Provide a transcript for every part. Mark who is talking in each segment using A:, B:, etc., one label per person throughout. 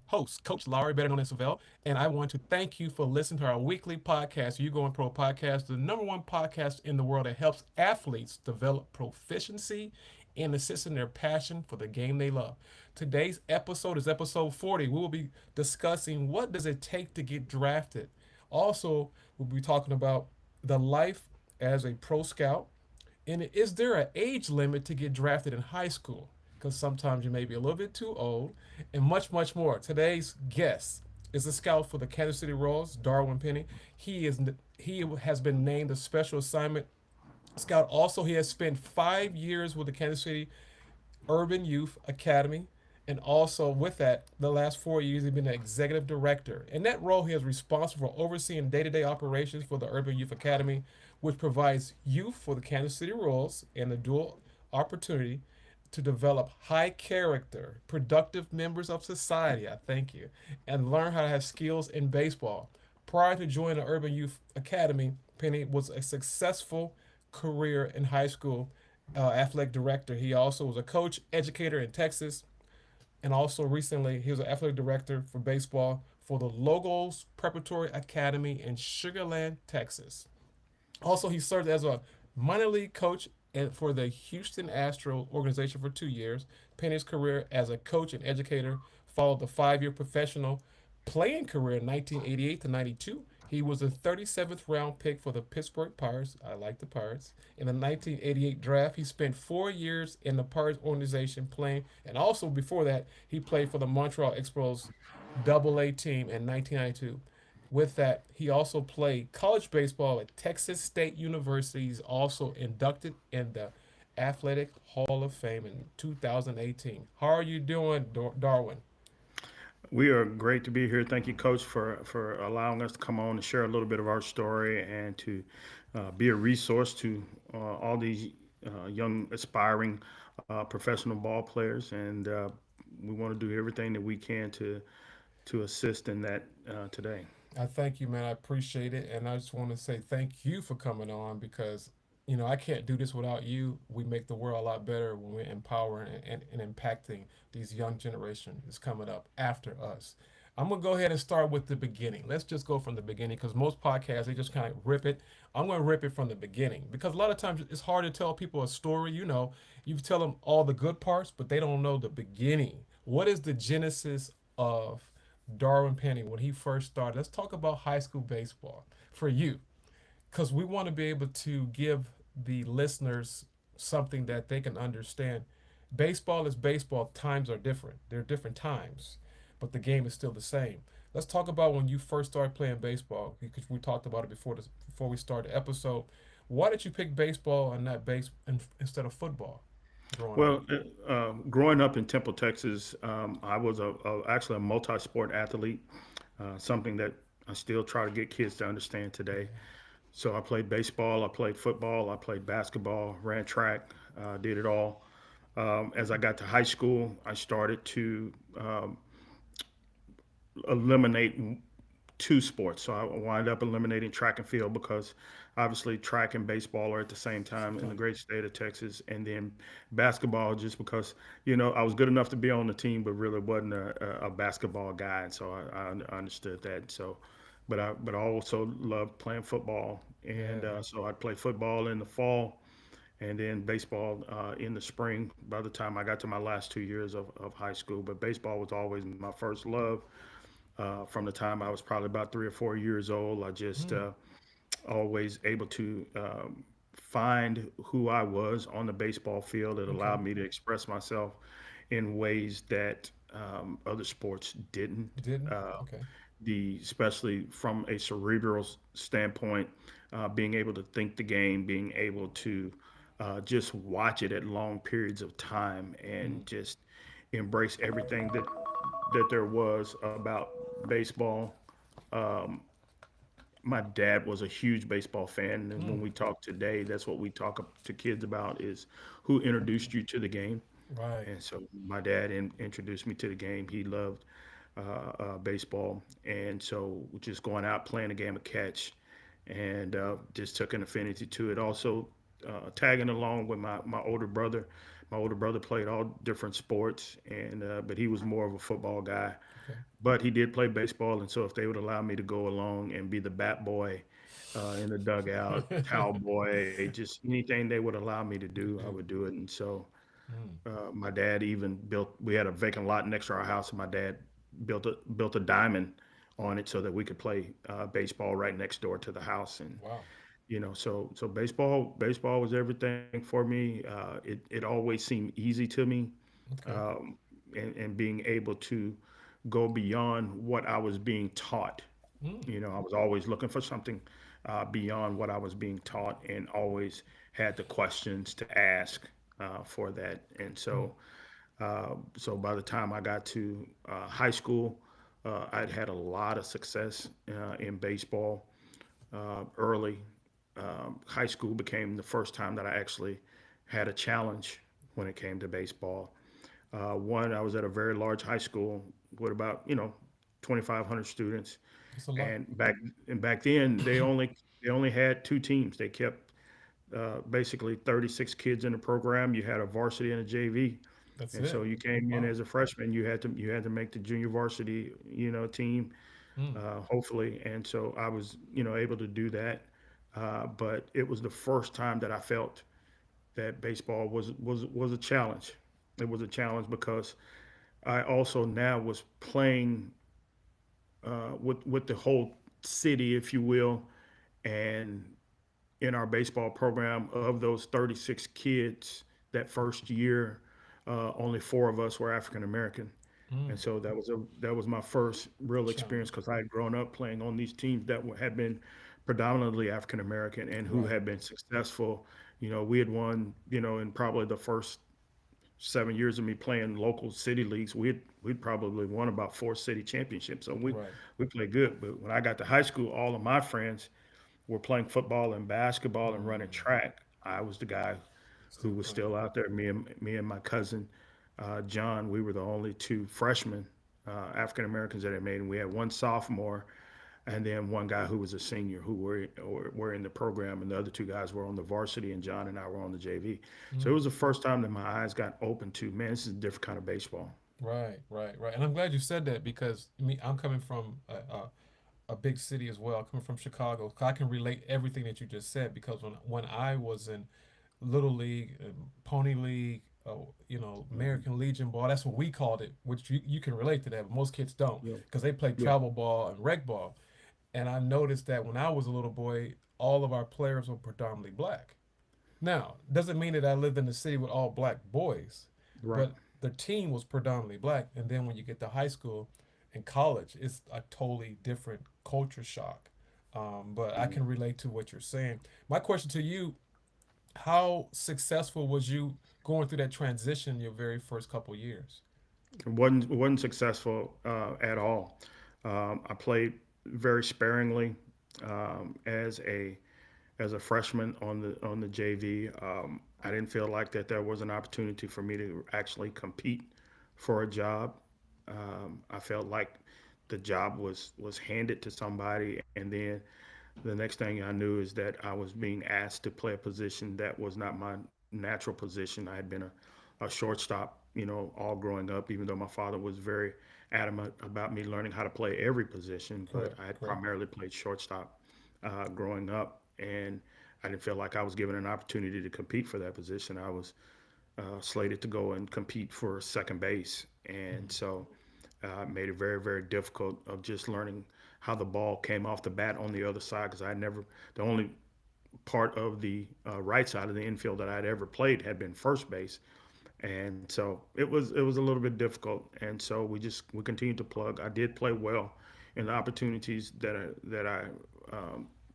A: host, Coach Lowry, better known as Savell, and I want to thank you for listening to our weekly podcast, You Going Pro Podcast, the number one podcast in the world that helps athletes develop proficiency and assist in their passion for the game they love. Today's episode is episode 40. We will be discussing what does it take to get drafted. Also, we'll be talking about the life as a pro scout, and is there an age limit to get drafted in high school? Because sometimes you may be a little bit too old, and much, much more. Today's guest is a scout for the Kansas City Royals, Darwin Pennye. He has been named a special assignment scout. Also, he has spent 5 years with the Kansas City Urban Youth Academy. And also, with that, the last 4 years, he's been the executive director. In that role, he is responsible for overseeing day to day operations for the Urban Youth Academy, which provides youth for the Kansas City Royals and the dual opportunity to develop high character, productive members of society. I thank you. And learn how to have skills in baseball. Prior to joining the Urban Youth Academy, Pennye was a successful career in high school athletic director. He also was a coach, educator in Texas, and also recently he was an athletic director for baseball for the Logos Preparatory Academy in Sugarland, Texas. Also, he served as a minor league coach for the Houston Astros organization for 2 years. Penney's career as a coach and educator followed the 5 year professional playing career in 1988 to 92. He was a 37th round pick for the Pittsburgh Pirates. I like the Pirates. In the 1988 draft, he spent 4 years in the Pirates organization playing, and also before that, he played for the Montreal Expos Double A team in 1992. With that, he also played college baseball at Texas State University. He's also inducted in the Athletic Hall of Fame in 2018. How are you doing, Darwin?
B: We are great to be here. Thank you, Coach, for allowing us to come on and share a little bit of our story and to be a resource to all these young, aspiring professional ball players. And we want to do everything that we can to assist in that today.
A: I thank you, man. I appreciate it. And I just want to say thank you for coming on because, I can't do this without you. We make the world a lot better when we're empowering and impacting these young generation that's coming up after us. I'm going to go ahead and start with the beginning. Let's just go from the beginning because most podcasts, they just kind of rip it. I'm going to rip it from the beginning because a lot of times it's hard to tell people a story. You tell them all the good parts, but they don't know the beginning. What is the genesis of Darwin Pennye when he first started? Let's talk about high school baseball for you because we want to be able to give the listeners something that they can understand. Baseball is baseball. Times are different. They're different times, but the game is still the same. Let's talk about when you first started playing baseball because we talked about it before we started the episode. Why did you pick baseball and not instead of football growing up?
B: Growing up in Temple, Texas, I was actually a multi-sport athlete, something that I still try to get kids to understand today. So I played baseball, I played football, I played basketball, ran track, did it all. As I got to high school, I started to eliminate two sports. So I wind up eliminating track and field because obviously track and baseball are at the same time in the great state of Texas, and then basketball just because I was good enough to be on the team, but really wasn't a basketball guy, and so I understood that. So, but I also loved playing football, and
A: Yeah.
B: so I'd play football in the fall. And then baseball in the spring by the time I got to my last 2 years of high school. But baseball was always my first love from the time I was probably about 3 or 4 years old. I just
A: Mm,
B: always able to find who I was on the baseball field. It
A: okay.
B: allowed me to express myself in ways that other sports didn't.
A: You didn't?
B: Uh,
A: Okay.
B: especially from a cerebral standpoint, being able to think the game, being able to just watch it at long periods of time,
A: Mm,
B: and just embrace everything that there was about baseball. Um, my dad was a huge baseball fan, and when
A: mm,
B: we talk today, that's what we talk to kids about is who introduced you to the game.
A: right.
B: And so my dad introduced me to the game. He loved baseball, and so just going out playing a game of catch, and just took an affinity to it. Also, tagging along with my older brother, My older brother played all different sports, and but he was more of a football guy.
A: Okay.
B: But he did play baseball, and so if they would allow me to go along and be the bat boy in the dugout, towel boy, just anything they would allow me to
A: To
B: do, I would
A: do.
B: do it. And so
A: Mm,
B: my dad even built. We had a vacant lot next to our house, and my dad built a diamond on it so that we could play baseball right next door to the house. And
A: wow.
B: so baseball was everything for me. It always seemed easy to me,
A: Okay.
B: um, and being able to go beyond what I was being taught.
A: Mm,
B: I was always looking for something beyond what I was being taught, and always had the questions to ask for that. And
A: mm.
B: so by the time I got to high school, I'd had a lot of success in baseball early. High school became the first time that I actually had a challenge when it came to baseball. One, I was at a very large high school with about 2,500 students,
A: It's a lot.
B: and back then they only had two teams. They kept basically 36 kids in the program. You had a varsity and a JV,
A: That's
B: and so
A: it.
B: you came in
A: Wow.
B: as a freshman. You had to make the junior varsity team,
A: Mm,
B: hopefully. And so I was able to do that. But it was the first time that I felt that baseball was a challenge. It was a challenge because I also now was playing with the whole city, if you will, and in our baseball program, of those 36 kids that first year, only four of us were African American.
A: mm.
B: And so that was my first real experience,
A: Challenge.
B: because I had grown up playing on these teams that had been predominantly African American and who
A: Right.
B: had been successful. We had won, in probably the first 7 years of me playing local city leagues. We'd probably won about four city championships. So we
A: Right.
B: we played good. But when I got to high school, all of my friends were playing football and basketball and running
A: Mm.
B: track. I was the guy who
A: Still
B: was
A: playing.
B: still out there. Me and my cousin John, we were the only two freshmen African Americans that had made, and we had one sophomore, and then one guy who was a senior who were in the program, and the other two guys were on the varsity, and John and I were on the JV. So it
A: Mm.
B: was the first time that my eyes got open to, man, this is a different kind of baseball.
A: Right. Right. Right. And I'm glad you said that because me, I'm coming from a big city as well. Coming from Chicago, I can relate everything that you just said because when I was in Little League, Pony League, American Legion ball, that's what we called it, which you can relate to that, but most kids don't
B: Yeah,
A: because they play
B: yeah,
A: travel ball and rec ball. And I noticed that when I was a little boy, all of our players were predominantly black. Now, doesn't mean that I lived in the city with all black boys,
B: right.
A: but the team was predominantly black. And then when you get to high school and college, it's a totally different culture shock. But I can relate to what you're saying. My question to you: how successful was you going through that transition your very first couple years?
B: Wasn't successful at all. I played very sparingly as a freshman on the JV. I didn't feel like that there was an opportunity for me to actually compete for a job. I felt like the job was handed to somebody, and then the next thing I knew is that I was being asked to play a position that was not my natural position. I had been a shortstop, all growing up, even though my father was very adamant about me learning how to play every position, but
A: Correct,
B: I had
A: correct.
B: primarily played shortstop growing up, and I didn't feel like I was given an opportunity to compete for that position. I was slated to go and compete for second base, and
A: Mm,
B: so made it very, very difficult of just learning how the ball came off the bat on the other side, because the only part of the right side of the infield that I'd ever played had been first base, and so it was a little bit difficult, and so we continued to plug. I did play well in the opportunities that I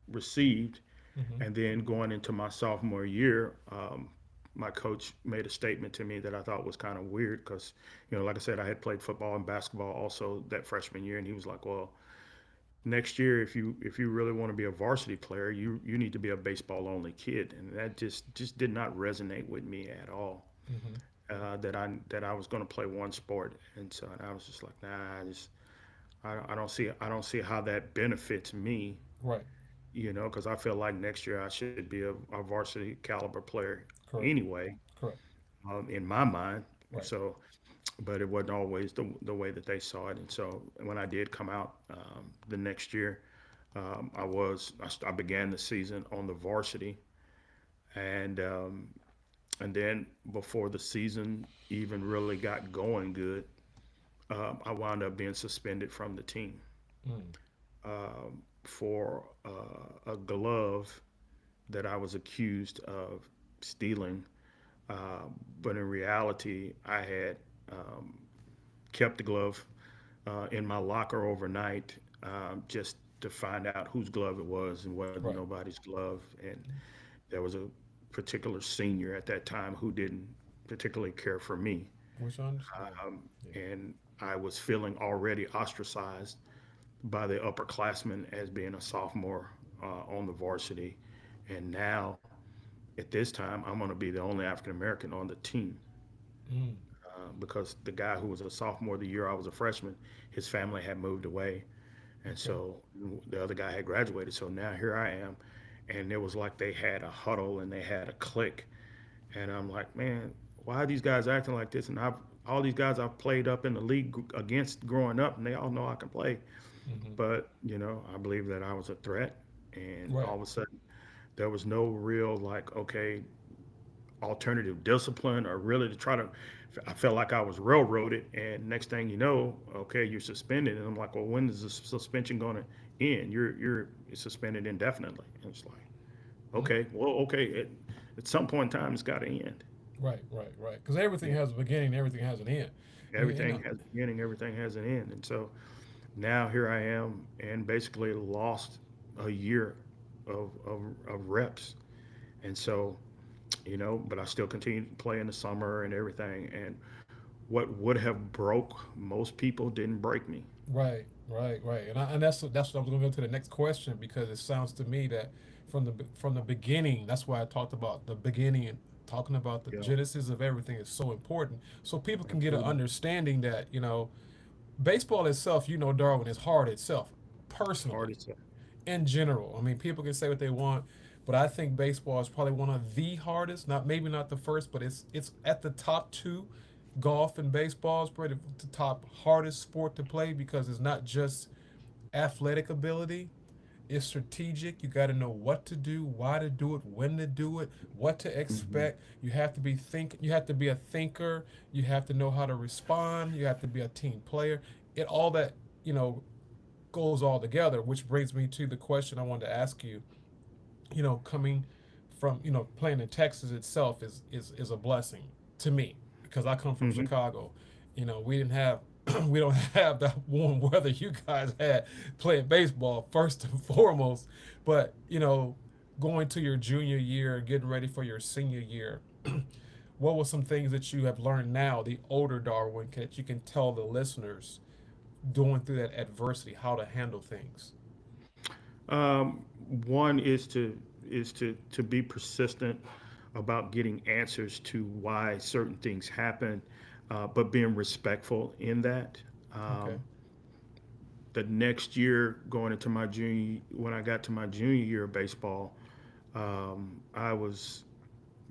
B: received,
A: mm-hmm.
B: and then going into my sophomore year, my coach made a statement to me that I thought was kind of weird, because, like I said, I had played football and basketball also that freshman year, and he was like, "Well, next year, if you really want to be a varsity player, you need to be a baseball only kid," and that just did not resonate with me at all.
A: Mm-hmm.
B: That I was going to play one sport, and so I was just like, nah, I don't see how that benefits me,
A: Right,
B: because I feel like next year I should be a varsity caliber player
A: correct,
B: anyway.
A: correct.
B: in my mind. And
A: Right.
B: so, but it wasn't always the way that they saw it. And so when I did come out the next year, I began the season on the varsity, and and then before the season even really got going good, I wound up being suspended from the team
A: Mm.
B: for a glove that I was accused of stealing. But in reality, I had kept the glove in my locker overnight, just to find out whose glove it was, and wasn't
A: Right.
B: nobody's glove. And there was a particular senior at that time who didn't particularly care for me.
A: Which I understand. Yeah.
B: And I was feeling already ostracized by the upperclassmen as being a sophomore on the varsity. And now, at this time, I'm going to be the only African American on the team,
A: Mm.
B: because the guy who was a sophomore the year I was a freshman, his family had moved away. And
A: Okay.
B: so the other guy had graduated. So now here I am. And it was like they had a huddle and they had a click. And I'm like, man, why are these guys acting like this? And all these guys I've played up in the league against growing up, and they all know I can play.
A: Hmm.
B: But, I believe that I was a threat. And
A: Right.
B: all of a sudden, there was no real, like, okay, alternative discipline, or really to try to. I felt like I was railroaded, and next thing you know, okay, you're suspended, and I'm like, well, when is the suspension going to end? You're suspended indefinitely. And it's like,
A: Mm.
B: okay, well, okay, at some point in time, it's got to end.
A: Right. Right. Right. Because everything
B: Yeah,
A: has a beginning, everything has an end. You
B: everything
A: know.
B: has a beginning, everything has an end, and so now here I am, and basically lost a year of reps, and so but I still continue to play in the summer and everything. And what would have broke most people didn't break me.
A: Right, right, right, and that's what I was going to go to the next question because it sounds to me that from the beginning, that's why I talked about the beginning and talking about the
B: Yeah,
A: genesis of everything is so important, so people can get an
B: absolutely.
A: understanding that baseball itself, Darwin is hard itself,
B: Hard
A: personally,
B: as
A: in general. I mean, people can say what they want, but I think baseball is probably one of the hardest. Not maybe not the first, but it's at the top two. Golf and baseball is probably the top hardest sport to play because it's not just athletic ability. It's strategic. You got to know what to do, why to do it, when to do it, what to
B: hmm
A: expect. You have to be think. You have to be a thinker. You have to know how to respond. You have to be a team player. It all that you know goes all together, which brings me to the question I wanted to ask you. Coming from playing in Texas itself is a blessing to me because I come from
B: hmm
A: Chicago. We didn't have we don't have that warm weather you guys had playing baseball first and foremost, but going to your junior year, getting ready for your senior year. What were some things that you have learned now, the older Darwin, that you can tell the listeners going through that adversity, how to handle things?
B: Um, One is to be persistent about getting answers to why certain things happen, but being respectful in that.
A: Okay.
B: The next year, going into my junior, when I got to my junior year of baseball, I was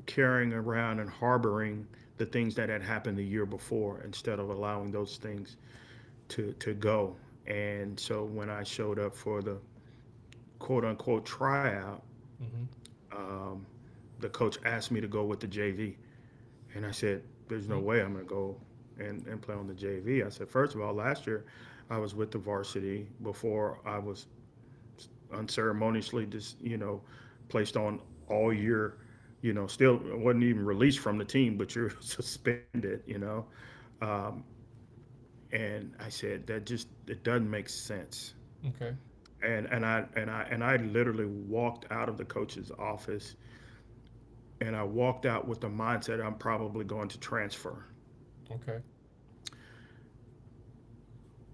B: carrying around and harboring the things that had happened the year before instead of allowing those things to go. And so when I showed up for the quote unquote tryout,
A: Mm-hmm.
B: um, the coach asked me to go with the JV. And I said, there's no
A: Mm-hmm.
B: way I'm going to go and play on the JV. I said, first of all, last year I was with the varsity before I was unceremoniously just, placed on all year, still wasn't even released from the team, but you're suspended, Um, and I said, it doesn't make sense.
A: Okay.
B: And I literally walked out of the coach's office, and I walked out with the mindset I'm probably going to transfer.
A: Okay.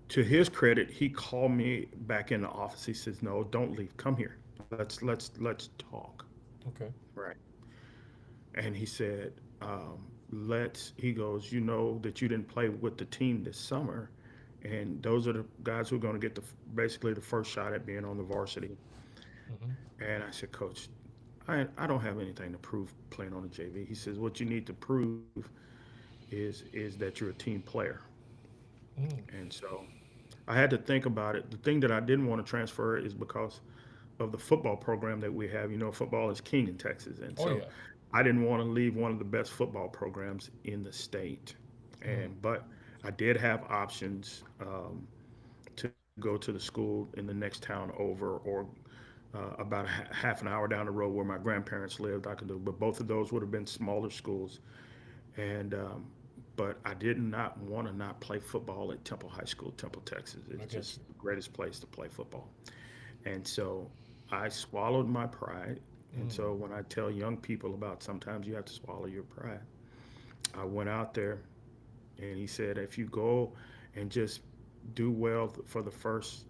B: To his credit, he called me back in the office. He says, "No, don't leave. Come here. Let's talk."
A: Okay.
B: Right. And he said, "Let's." He goes, "You know that you didn't play with the team this summer, and those are the guys who are going to get basically the first shot at being on the varsity."
A: Mm-hmm.
B: And I said, "Coach, I don't have anything to prove playing on the JV. He says, what you need to prove is that you're a team player.
A: Mm.
B: And so I had to think about it. The thing that I didn't want to transfer is because of the football program that we have. You know, football is king in Texas, and
A: Oh
B: so
A: yeah.
B: I didn't want to leave one of the best football programs in the state.
A: Mm.
B: But I did have options to go to the school in the next town over, or about half an hour down the road where my grandparents lived. I could do, but both of those would have been smaller schools. And but I did not want to not play football at Temple High School, Temple, Texas.
A: I
B: It's
A: get
B: just
A: you.
B: the greatest place to play football. And so I swallowed my pride. And
A: Mm.
B: so when I tell young people about sometimes you have to swallow your pride, I went out there and he said, if you go and just do well for the first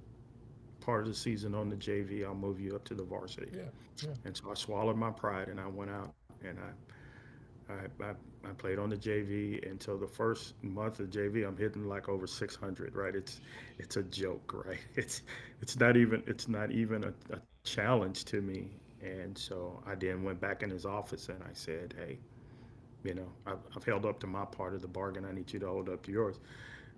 B: part of the season on the JV, I'll move you up to the varsity.
A: Yeah. Yeah.
B: And so I swallowed my pride and I went out and I played on the JV. And so the first month of JV, I'm hitting like over 600, right? It's a joke, right? It's not even a challenge to me. And so I then went back in his office and I said, hey, I've held up to my part of the bargain. I need you to hold up to yours.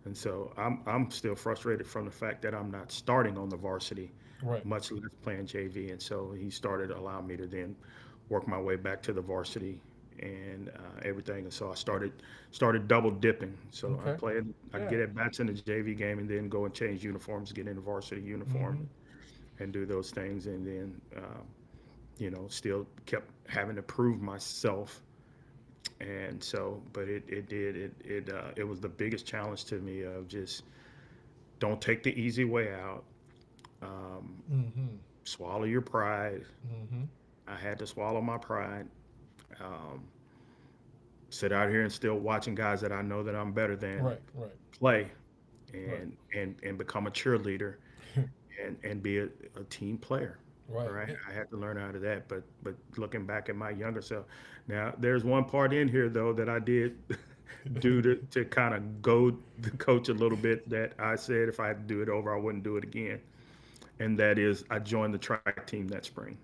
B: And so I'm still frustrated from the fact that I'm not starting on the varsity,
A: Right.
B: much less playing JV. And so he started allowing me to then work my way back to the varsity and everything. And so I started double dipping. So
A: Okay.
B: I'd
A: Yeah.
B: get at bats in the JV game and then go and change uniforms, get in the varsity uniform,
A: Mm-hmm.
B: and do those things. And then still kept having to prove myself. And so, but it was the biggest challenge to me of just don't take the easy way out. Um,
A: Mm-hmm.
B: Swallow your pride.
A: Mm-hmm.
B: I had to swallow my pride. Um, Sit out here and still watching guys that I know that I'm better than
A: Right. Right.
B: play,
A: Right.
B: and become a cheerleader and be a team player.
A: Right.
B: Right, I had to learn out of that. But looking back at my younger self, now there's one part in here though that I did do to kind of goad the coach a little bit. That I said if I had to do it over, I wouldn't do it again. And that is, I joined the track team that spring.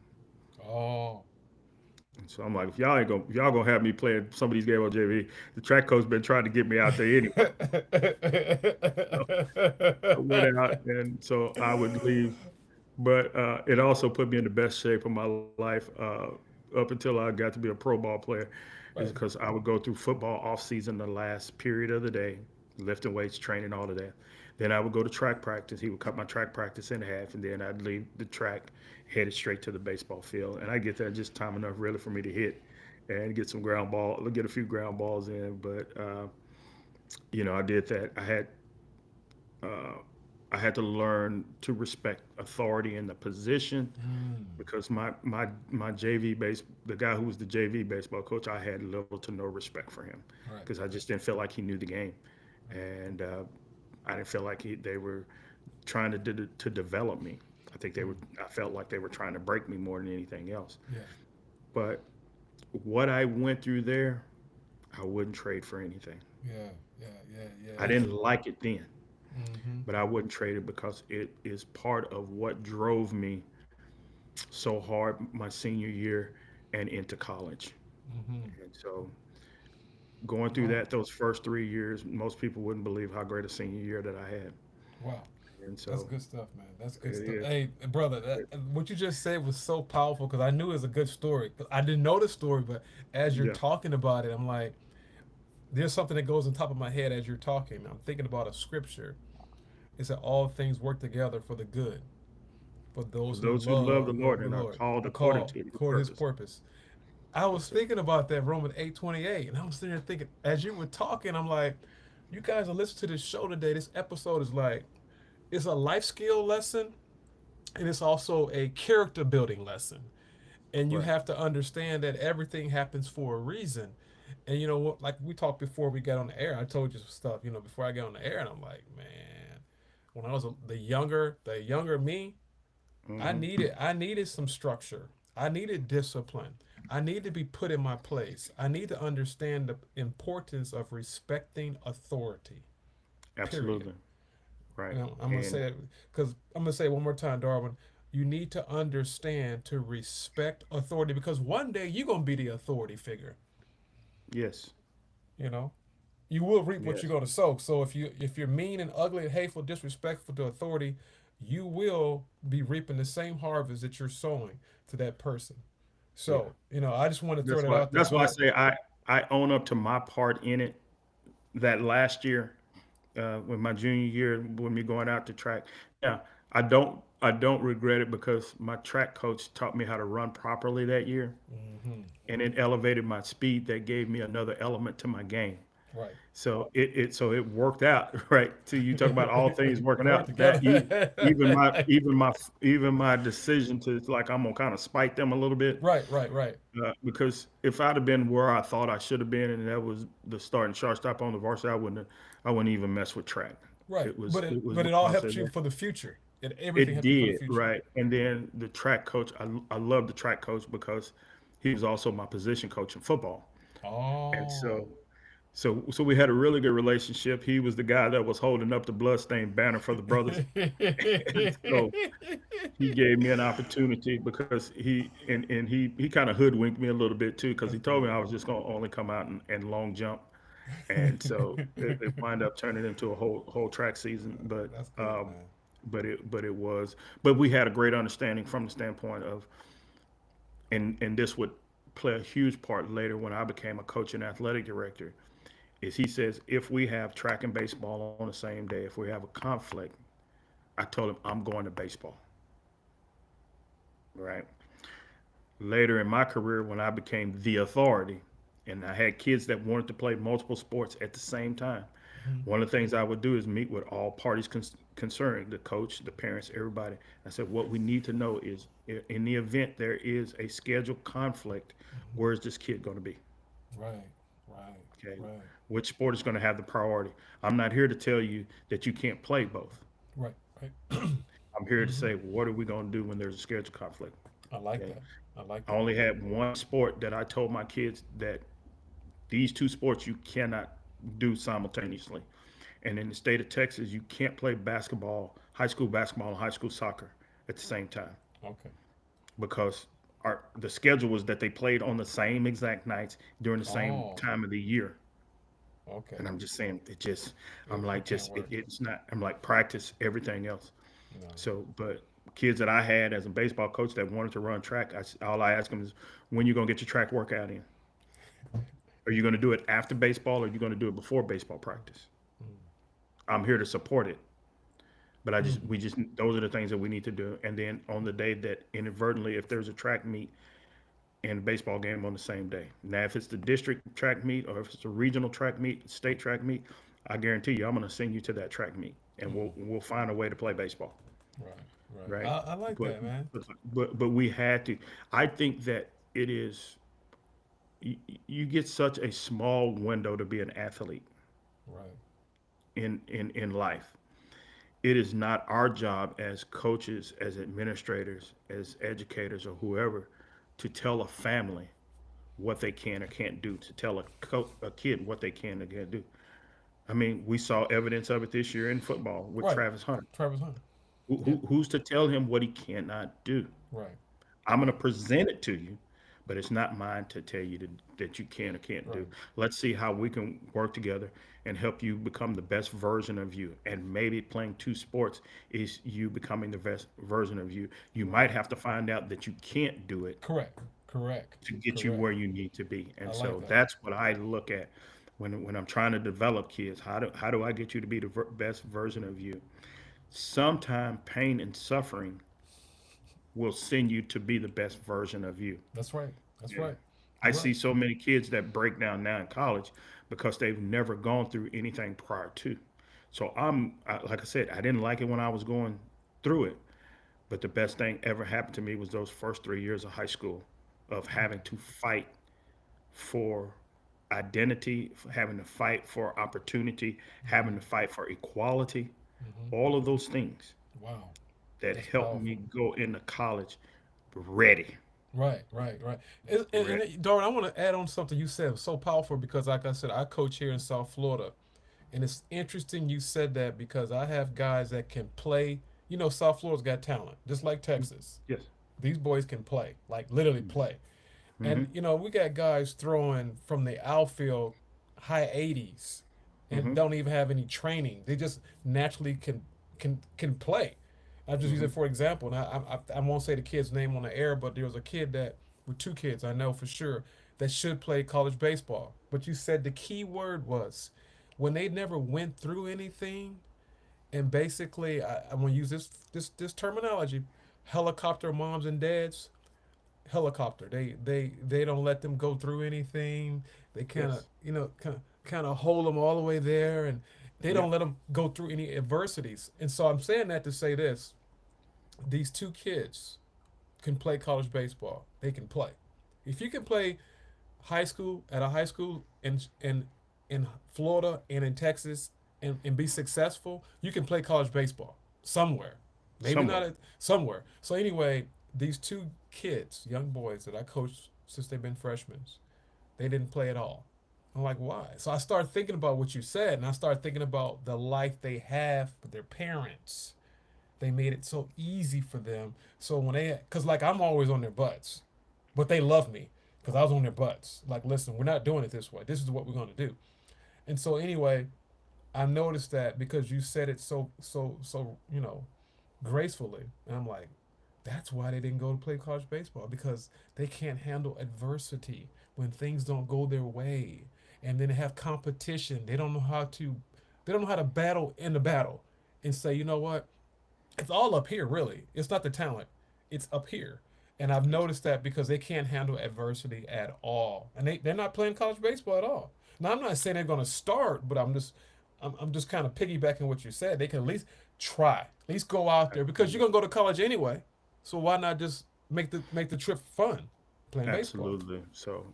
A: Oh.
B: And so I'm like, if y'all gonna have me playing some of these games on JV, the track coach been trying to get me out there anyway. So I went out, and so I would leave. But it also put me in the best shape of my life up until I got to be a pro ball player, is
A: Right.
B: because I would go through football off season, the last period of the day, lifting weights, training, all of that. Then I would go to track practice. He would cut my track practice in half, and then I'd leave the track, headed straight to the baseball field, and I get there just time enough really for me to hit and get a few ground balls in. But I did that. Uh, I had to learn to respect authority in the position
A: Mm.
B: because my the guy who was the JV baseball coach, I had little to no respect for him
A: Right.
B: because I just didn't feel like he knew the game, and I didn't feel like they were trying to develop me. I think they were.
A: Mm.
B: I felt like they were trying to break me more than anything else.
A: Yeah.
B: But what I went through there, I wouldn't trade for anything.
A: Yeah. Yeah. Yeah. Yeah.
B: I didn't like it then,
A: Mm-hmm.
B: but I wouldn't trade it because it is part of what drove me so hard my senior year and into college.
A: Mm-hmm.
B: And so going through
A: Wow.
B: those first 3 years, most people wouldn't believe how great a senior year that I had.
A: Wow.
B: And
A: That's
B: so
A: good stuff, man. That's good
B: it
A: stuff.
B: is.
A: Hey, brother, what you just said was so powerful because I knew it was a good story. 'Cause I didn't know the story, but as you're
B: Yeah,
A: talking about it, I'm like, there's something that goes on top of my head as you're talking. I'm thinking about a scripture. It said, "All things work together for the good for
B: for
A: those who
B: those who love the
A: love
B: Lord
A: the
B: and are
A: Lord,
B: called
A: are
B: according
A: called
B: to His
A: according to His
B: purpose.
A: purpose." I was
B: Yes, sir.
A: thinking about that Romans 8:28, and I was sitting there thinking, as you were talking, I'm like, you guys are listening to this show today. This episode is like, it's a life skill lesson, and it's also a character building lesson. And you
B: Right.
A: have to understand that everything happens for a reason. And you know what? Like we talked before we got on the air, I told you some stuff. Before I got on the air, and I'm like, man, when I was the younger me,
B: Hmm.
A: I needed some structure. I needed discipline. I need to be put in my place. I need to understand the importance of respecting authority. Period.
B: Absolutely. Right.
A: I'm gonna say
B: And
A: that because I'm gonna say it one more time, Darwin. you need to understand to respect authority because one day you're gonna be the authority figure.
B: Yes.
A: You know, you will reap what you're
B: Yes.
A: gonna sow. So if you're mean and ugly and hateful, disrespectful to authority, you will be reaping the same harvest that you're sowing to that person.
B: Yeah.
A: So I just want to throw
B: That's
A: that
B: why.
A: out there.
B: That's why I
A: But
B: say I own up to my part in it. That last year, with my junior year, when me going out to track, yeah, I don't regret it because my track coach taught me how to run properly that year,
A: hmm
B: and it elevated my speed. That gave me another element to my game.
A: right,
B: So it worked out, right? So you talk about all things
A: it
B: working
A: worked
B: out. That
A: together.
B: even my decision to, like, I'm gonna kind of spite them a little bit,
A: Right, right, right,
B: because if I'd have been where I thought I should have been, and that was the starting shortstop on the varsity, I wouldn't even mess with track.
A: right.
B: It was
A: But it
B: it was
A: but
B: the
A: it all helped
B: concept.
A: you for the future. Everything
B: It
A: helped you for the
B: did,
A: future.
B: right. And then the track coach, I love the track coach because he was also my position coach in football. And
A: Oh.
B: so we had a really good relationship. He was the guy that was holding up the bloodstained banner for the brothers. And so he gave me an opportunity because he kind of hoodwinked me a little bit too, because he
A: That's
B: told
A: good.
B: me I was just going to only come out and long jump. And so it wound up turning into a whole track season. But
A: That's good,
B: um,
A: man.
B: but we had a great understanding from the standpoint of, and this would play a huge part later when I became a coach and athletic director, is he says, if we have track and baseball on the same day, if we have a conflict, I told him I'm going to baseball. Right. Later in my career, when I became the authority, and I had kids that wanted to play multiple sports at the same time,
A: Mhm.
B: one of the things I would do is meet with all parties concerned, the coach, the parents, everybody. I said, what we need to know is, in the event there is a scheduled conflict,
A: Mhm.
B: where is this kid going to be?
A: Right, right,
B: Okay.
A: right,
B: Which sport is going to have the priority? I'm not here to tell you that you can't play both.
A: right, right.
B: I'm here to
A: hmm
B: say, what are we going to do when there's a scheduled conflict?
A: I like
B: Okay.
A: that. I like
B: I
A: that.
B: only had one sport that I told my kids that these two sports you cannot do simultaneously. And in the state of Texas, you can't play basketball, and high school soccer at the same time,
A: Okay.
B: because the schedule was that they played on the same exact nights during the same
A: Oh,
B: time of the year.
A: okay.
B: And I'm just saying, I'm
A: It
B: like,
A: can't
B: just
A: work.
B: it's not. I'm like, practice everything else.
A: No.
B: So, but kids that I had as a baseball coach that wanted to run track, all I ask them is, when you gonna get your track workout in? Are you gonna do it after baseball, or are you gonna do it before baseball practice? I'm here to support it. But
A: Mm.
B: we just, those are the things that we need to do. And then on the day that inadvertently, if there's a track meet and a baseball game on the same day. Now, if it's the district track meet, or if it's a regional track meet, state track meet, I guarantee you, I'm going to send you to that track meet, and
A: Mm.
B: we'll find a way to play baseball,
A: Right, right.
B: right?
A: I like
B: But
A: that, man.
B: but we had to. I think that it is, you, you get such a small window to be an athlete
A: Right.
B: in life. It is not our job as coaches, as administrators, as educators, or whoever, to tell a family what they can or can't do, to tell a kid what they can or can't do. I mean, we saw evidence of it this year in football with
A: Right.
B: Travis Hunter.
A: Travis Hunter. Yeah.
B: Who's to tell him what he cannot do?
A: Right.
B: I'm going to present it to you, but it's not mine to tell you that you can or can't do.
A: Right.
B: Let's see how we can work together and help you become the best version of you. And maybe playing two sports is you becoming the best version of you. You
A: Right.
B: might have to find out that you can't do it
A: Correct. Correct.
B: to get you
A: Correct.
B: where you need to be.
A: I
B: And
A: like
B: so
A: that.
B: that's what I look at when I'm trying to develop kids. How do I get you to be the best version of you? Sometime pain and suffering will send you to be the best version of you.
A: That's right. That's
B: Yeah.
A: right.
B: I
A: You're right.
B: see so many kids that break down now in college because they've never gone through anything prior to. So like I said, I didn't like it when I was going through it, but the best thing ever happened to me was those first 3 years of high school, of having
A: Okay.
B: to fight for identity, having to fight for opportunity, having
A: hmm
B: to fight for equality,
A: hmm
B: all of those things
A: Wow.
B: that
A: That's
B: helped me
A: powerful.
B: go into college ready.
A: Right, right, right. And
B: Ready.
A: Darwin, I want to add on something you said. It was so powerful because, like I said, I coach here in South Florida, and it's interesting you said that because I have guys that can play. South Florida's got talent, just like Texas.
B: Yes.
A: These boys can play, like literally play. And
B: Mm-hmm.
A: we got guys throwing from the outfield high 80s and
B: Mm-hmm.
A: don't even have any training. They just naturally can play. I just use
B: Mm-hmm.
A: it for example, and I won't say the kid's name on the air, but there was a kid that with two kids I know for sure that should play college baseball. But you said the key word was when they never went through anything, and basically I'm gonna use this terminology, helicopter moms and dads, helicopter. They don't let them go through anything. They kind of
B: Yes.
A: kind of hold them all the way there, and they don't
B: Yep.
A: let them go through any adversities. And so I'm saying that to say this: these two kids can play college baseball. They can play. If you can play high school at a high school in Florida and in Texas and be successful, you can play college baseball somewhere. Maybe not
B: Somewhere.
A: at somewhere. So anyway, these two kids, young boys that I coached since they've been freshmen, they didn't play at all. I'm like, why? So I started thinking about what you said, and I started thinking about the life they have with their parents. They made it so easy for them. So when because like I'm always on their butts, but they love me because I was on their butts. Like, listen, we're not doing it this way. This is what we're going to do. And so anyway, I noticed that because you said it so gracefully, and I'm like, that's why they didn't go to play college baseball because they can't handle adversity when things don't go their way, and then they have competition. They don't know how to battle in the battle, and say, you know what, it's all up here, really. It's not the talent, it's up here. And I've
B: Yes.
A: noticed that because they can't handle adversity at all. And they're not playing college baseball at all. Now, I'm not saying they're going to start, but I'm just kind of piggybacking what you said. They can at least try, at least go out there because you're
B: Absolutely.
A: going to go to college anyway. So why not just make the trip fun playing baseball?
B: Absolutely. So,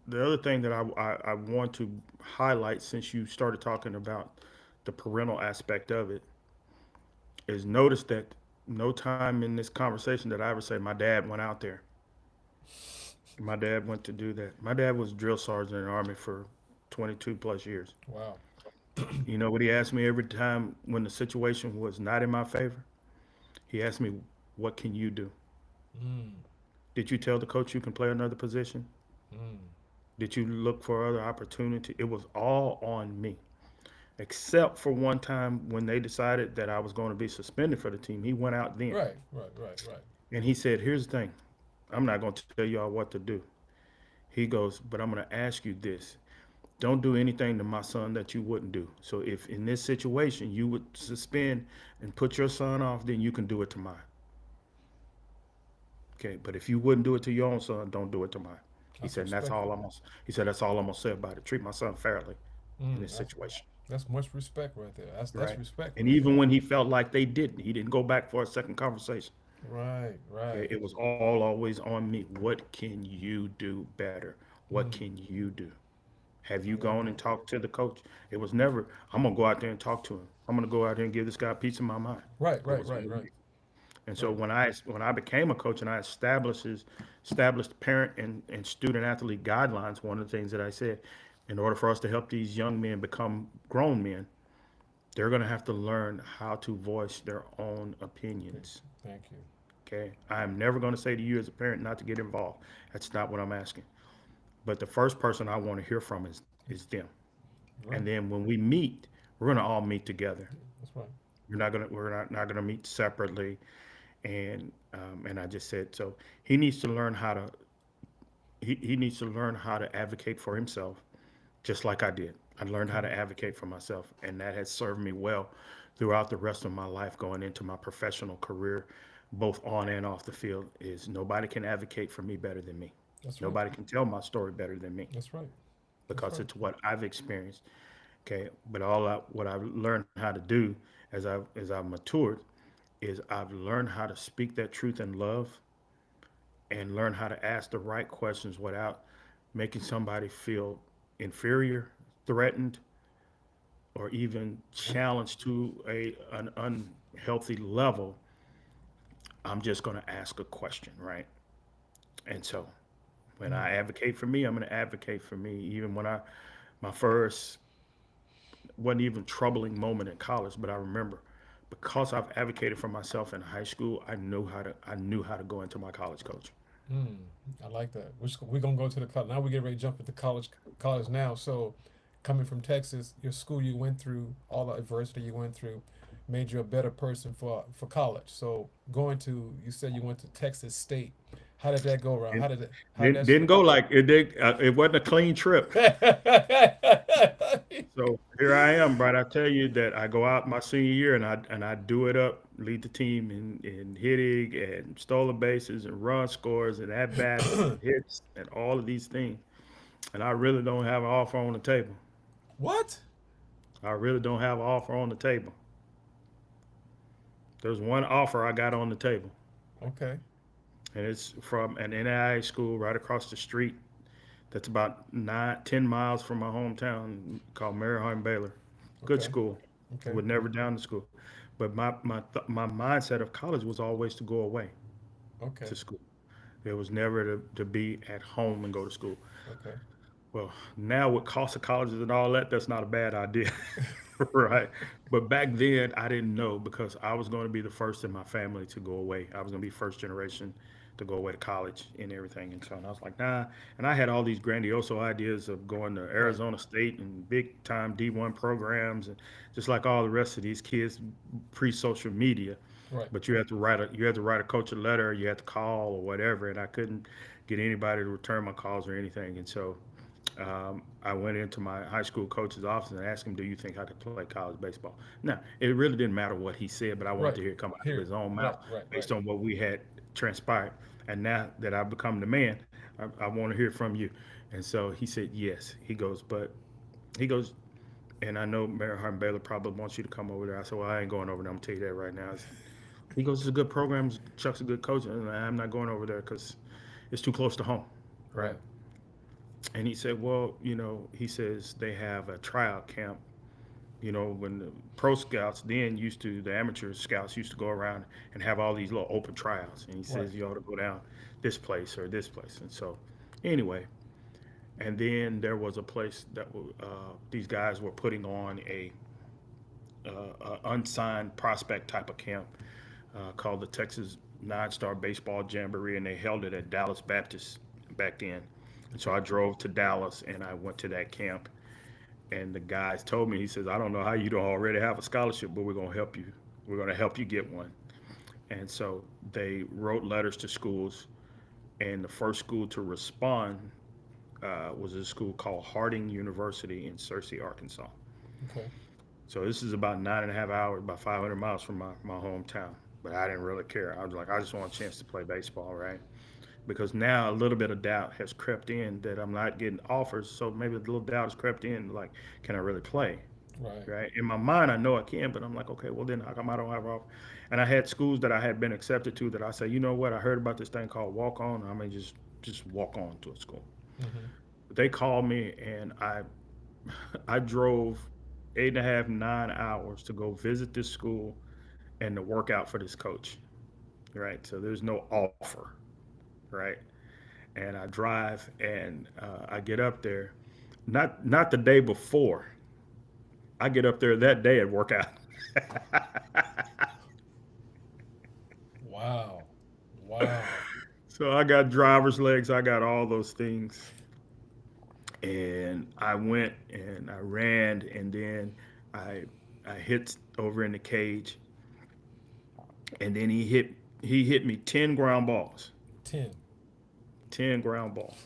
B: the other thing that I want to highlight since you started talking about the parental aspect of it is notice that no time in this conversation that I ever say my dad went out there. My dad went to do that. My dad was drill sergeant in the Army for 22 plus years.
A: Wow.
B: You know what he asked me every time when the situation was not in my favor? He asked me, "What can you do?
A: Mm,
B: Did you tell the coach you can play another position?
A: mm,
B: Did you look for other opportunity?" It was all on me, except for one time when they decided that I was going to be suspended for the team. He went out then
A: right, right, right, right.
B: and he said, "Here's the thing. I'm not going to tell y'all what to do." He goes, "But I'm going to ask you this. Don't do anything to my son that you wouldn't do. So if in this situation you would suspend and put your son off, then you can do it to mine. Okay, but if you wouldn't do it to your own son, don't do it to mine." He
A: That's
B: said, and that's all
A: respectful.
B: I'm gonna. He said, that's all I'm gonna say about it. Treat my son fairly in this
A: That's
B: situation,
A: much respect right there. That's
B: right?
A: respect
B: And
A: right
B: even
A: there.
B: when he felt like they didn't, he didn't go back for a second conversation.
A: Right,
B: Okay,
A: right.
B: it was all always on me. What can you do better? What
A: Mm,
B: can you do? Have
A: I
B: you
A: love
B: gone and
A: that.
B: talked to the coach? It was never, I'm gonna go out there and talk to him. I'm gonna go out there and give this guy a piece of my mind.
A: Right,
B: It
A: right,
B: was
A: right, right,
B: And so
A: right.
B: when I became a coach and I established parent and student athlete guidelines, one of the things that I said, in order for us to help these young men become grown men, they're going to have to learn how to voice their own
A: Okay,
B: opinions.
A: thank you.
B: Okay, I'm never going to say to you as a parent not to get involved. That's not what I'm asking. But the first person I want to hear from is them. And
A: Right.
B: then when we meet, we're going to all meet together.
A: Yeah, that's right.
B: We're not going to meet separately. And I just said so. He needs to learn how to he needs to learn how to advocate for himself, just like I did. I learned how
A: Okay.
B: to advocate for myself, and that has served me well throughout the rest of my life going into my professional career, both on and off the field. Is nobody can advocate for me better than me.
A: That's right.
B: Nobody can tell my story better than me
A: That's right. That's
B: because
A: right.
B: it's what I've experienced. Okay, but what I've learned how to do as I've matured is I've learned how to speak that truth in love and learn how to ask the right questions without making somebody feel inferior, threatened, or even challenged to an unhealthy level. I'm just going to ask a question, right? And so when
A: Mm,
B: I advocate for me, I'm going to advocate for me. Even when my first wasn't even troubling moment in college, but I remember because I've advocated for myself in high school, I knew how to go into my college coach.
A: Mm, I like that. We're gonna go to the college now. We get ready to jump into college now. So, coming from Texas, your school you went through, all the adversity you went through, made you a better person for college. So, going to you said you went to Texas State. How did that go around?
B: And
A: How did
B: didn't go like it did. It wasn't a clean trip.
A: that?
B: So here I am, Brad. I tell you that I go out my senior year and I do it up, lead the team in hitting and stolen bases and run scores and at bats and hits and all of these things. And I really don't have an offer on the table.
A: What?
B: I really don't have an offer on the table. There's one offer I got on the table,
A: Okay.
B: and it's from an NAIA school right across the street. That's about 10 miles from my hometown, called Mary Baylor. Good
A: Okay.
B: school.
A: Okay.
B: Would never down the school, but my mindset of college was always to go away
A: Okay.
B: to school. It was never to be at home and go to school.
A: Okay.
B: Well, now with cost of colleges and all that, that's not a bad idea, right? But back then, I didn't know because I was going to be the first in my family to go away. I was going to be first generation to go away to college and everything. And so I was like, nah. And I had all these grandiose ideas of going to
A: Right.
B: Arizona State and big time D1 programs, and just like all the rest of these kids pre-social media.
A: Right.
B: But you had to write a coach a letter, you had to call or whatever, and I couldn't get anybody to return my calls or anything. And so I went into my high school coach's office and asked him, "Do you think I could play college baseball?" Now, it really didn't matter what he said, but I wanted
A: Right.
B: to hear it come out of
A: Here.
B: his own
A: Right.
B: mouth
A: Right. Right.
B: based on what we had transpired. And now that I've become the man, I want to hear from you. And so he said, "Yes." He goes, and I know Mary Hardin Baylor probably wants you to come over there. I said, "Well, I ain't going over there. I'm gonna tell you that right now." He goes, "It's a good program. Chuck's a good coach." And I'm not going over there because it's too close to home, right?
A: Right.
B: And he said, "Well, he says they have a tryout camp. When the pro scouts then the amateur scouts used to go around and have all these little open tryouts. And he
A: Right.
B: says, you ought to go down this place or this place." And so, anyway, and then there was a place that these guys were putting on a unsigned prospect type of camp called the Texas Nine-Star Baseball Jamboree, and they held it at Dallas Baptist back then. And so
A: Okay.
B: I drove to Dallas and I went to that camp. And the guys told me, he says, "I don't know how you don't already have a scholarship, but we're going to help you. We're going to help you get one." And so they wrote letters to schools, and the first school to respond was a school called Harding University in Searcy, Arkansas.
A: Okay.
B: So this is about 9.5 hours, about 500 miles from my hometown. But I didn't really care. I was like, I just want a chance to play baseball, right? Because now a little bit of doubt has crept in that I'm not getting offers. So maybe a little doubt has crept in, like, can I really play?
A: Right.
B: Right? In my mind, I know I can, but I'm like, okay, well then how come I don't have an offer? And I had schools that I had been accepted to that I say, you know what? I heard about this thing called walk on. I mean, just walk on to a school.
A: Mm-hmm.
B: But they called me, and I drove 8.5, 9 hours to go visit this school and to work out for this coach. Right? So there's no offer. Right? And I drive and I get up there, not the day before. I get up there that day and work out.
A: Wow. Wow.
B: So I got driver's legs, I got all those things, and I went and I ran, and then I I hit over in the cage, and then he hit me 10 ground balls,
A: 10.
B: 10 ground balls,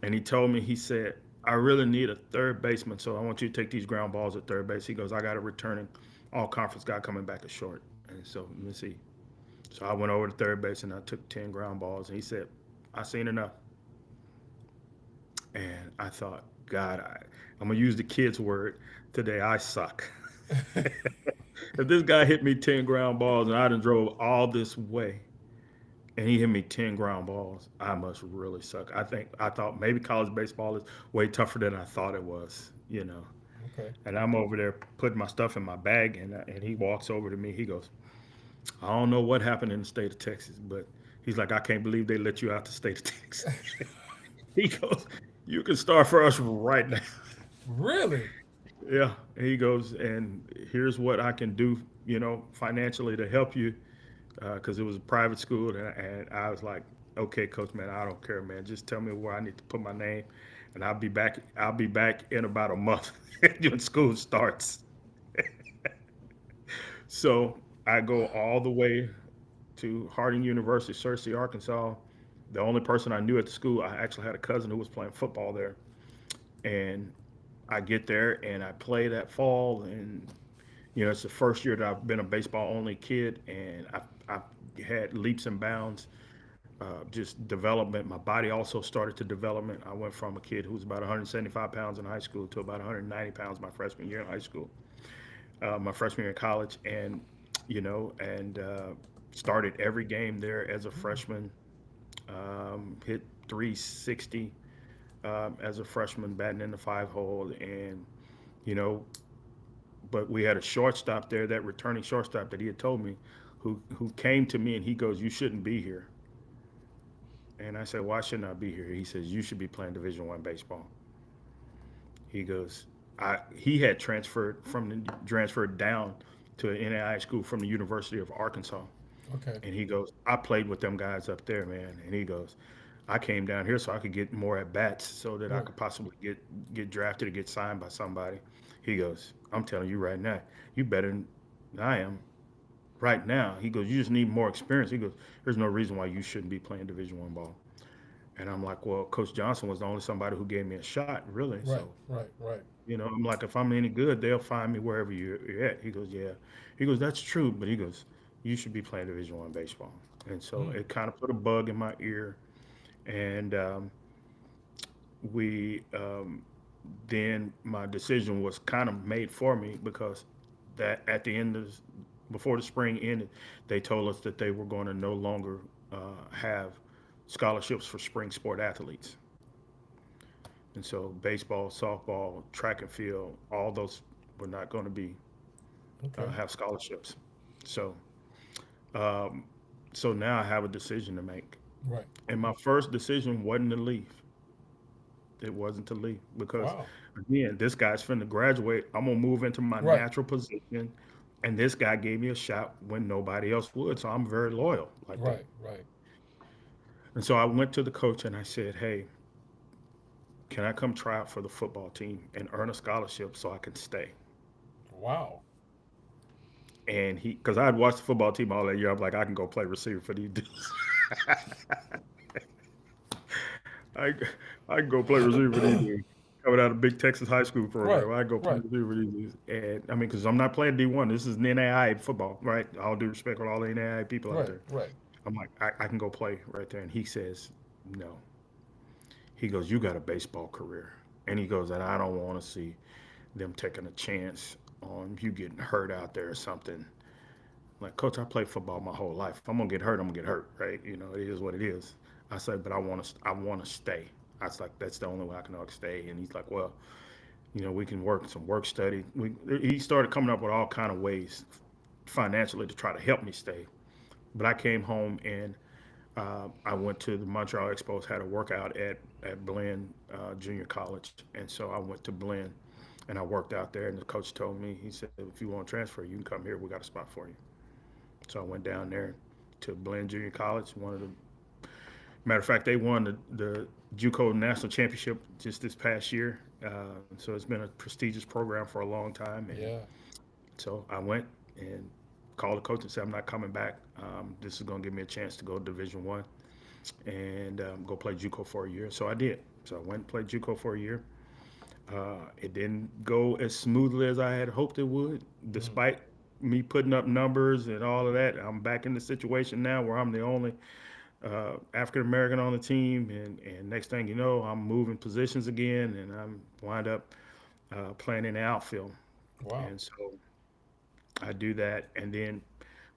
B: and he told me, he said, "I really need a third baseman, so I want you to take these ground balls at third base." He goes, "I got a returning all conference guy coming back to short." And so let me see. So I went over to third base and I took 10 ground balls, and he said, "I seen enough." And I thought, God, I'm gonna use the kid's word today. I suck. If this guy hit me 10 ground balls and I done drove all this way and he hit me 10 ground balls, I must really suck. I thought maybe college baseball is way tougher than I thought it was.
A: Okay.
B: And I'm over there putting my stuff in my bag, and he walks over to me. He goes, "I don't know what happened in the state of Texas, but," he's like, "I can't believe they let you out the state of Texas." He goes, "You can start for us right now."
A: Really?
B: Yeah, he goes, and here's what I can do, financially to help you, because it was a private school, and I was like, okay, coach, man, I don't care, man. Just tell me where I need to put my name, and I'll be back. I'll be back in about a month when school starts. So I go all the way to Harding University, Searcy, Arkansas. The only person I knew at the school, I actually had a cousin who was playing football there, and I get there and I play that fall, and it's the first year that I've been a baseball only kid, and I've had leaps and bounds, just development. My body also started to development. I went from a kid who was about 175 pounds in high school to about 190 pounds my freshman year in high school, my freshman year in college, and started every game there as a freshman. Hit 360 as a freshman, batting in the five hole, and you know, but we had a shortstop there, that returning shortstop that he had told me, who came to me and he goes, "You shouldn't be here." And I said, "Why shouldn't I be here?" He says, "You should be playing Division I baseball." He goes, he had transferred down to an NAIA school from the University of Arkansas.
A: Okay.
B: And he goes, "I played with them guys up there, man." And he goes, "I came down here so I could get more at bats so that I
A: Right.
B: could possibly get drafted or get signed by somebody." He goes, "I'm telling you right now, you better than I am right now." He goes, "You just need more experience." He goes, "There's no reason why you shouldn't be playing Division I ball." And I'm like, "Well, Coach Johnson was the only somebody who gave me a shot, really."
A: Right.
B: So,
A: Right. Right.
B: I'm like, "If I'm any good, they'll find me wherever you're at." He goes, "Yeah." He goes, "That's true," but he goes, "You should be playing Division I baseball." And so
A: Mm.
B: it kind of put a bug in my ear, and we then my decision was kind of made for me, because that at the end of before the spring ended, they told us that they were going to no longer have scholarships for spring sport athletes. And so baseball, softball, track and field, all those were not going to be
A: Okay.
B: have scholarships. So um, so now I have a decision to make.
A: Right.
B: And my first decision wasn't to leave. It wasn't to leave because,
A: Wow.
B: again, this guy's finna graduate. I'm gonna move into my
A: Right.
B: natural position, and this guy gave me a shot when nobody else would. So I'm very loyal like that.
A: Right. Right.
B: And so I went to the coach and I said, "Hey, can I come try out for the football team and earn a scholarship so I can stay?"
A: Wow.
B: And because I had watched the football team all that year, I'm like, I can go play receiver for these dudes. I, I can go play receiver for these dudes. Coming out of big Texas high school
A: Right.
B: program, I go play
A: Right.
B: receiver for these dudes. And I mean, because I'm not playing D1. This is NAIA football, right? All due respect with all the NAIA people out
A: Right.
B: there.
A: Right.
B: I'm like, I can go play right there. And he says, no. He goes, "You got a baseball career." And he goes, "And I don't want to see them taking a chance on you getting hurt out there or something." Like, "Coach, I played football my whole life. If I'm gonna get hurt, I'm gonna get hurt, right? It is what it is." I said, "But I want to stay." I was like, "That's the only way I can stay." And he's like, "Well, we can work some work study." He started coming up with all kind of ways financially to try to help me stay. But I came home and I went to the Montreal Expos, had a workout at Blinn Junior College, and so I went to Blinn and I worked out there. And the coach told me, he said, "If you want to transfer, you can come here. We got a spot for you." So I went down there to Blinn Junior College. One of the Matter of fact, they won the JUCO national championship just this past year. So it's been a prestigious program for a long time. And
A: Yeah.
B: so I went and called the coach and said, "I'm not coming back. This is going to give me a chance to go to Division I and go play JUCO for a year." So I did. So I went and played JUCO for a year. It didn't go as smoothly as I had hoped it would,
A: Mm.
B: despite me putting up numbers and all of that. I'm back in the situation now where I'm the only African American on the team, and next thing you know, I'm moving positions again, and I'm wind up playing in the outfield.
A: Wow.
B: And so I do that, and then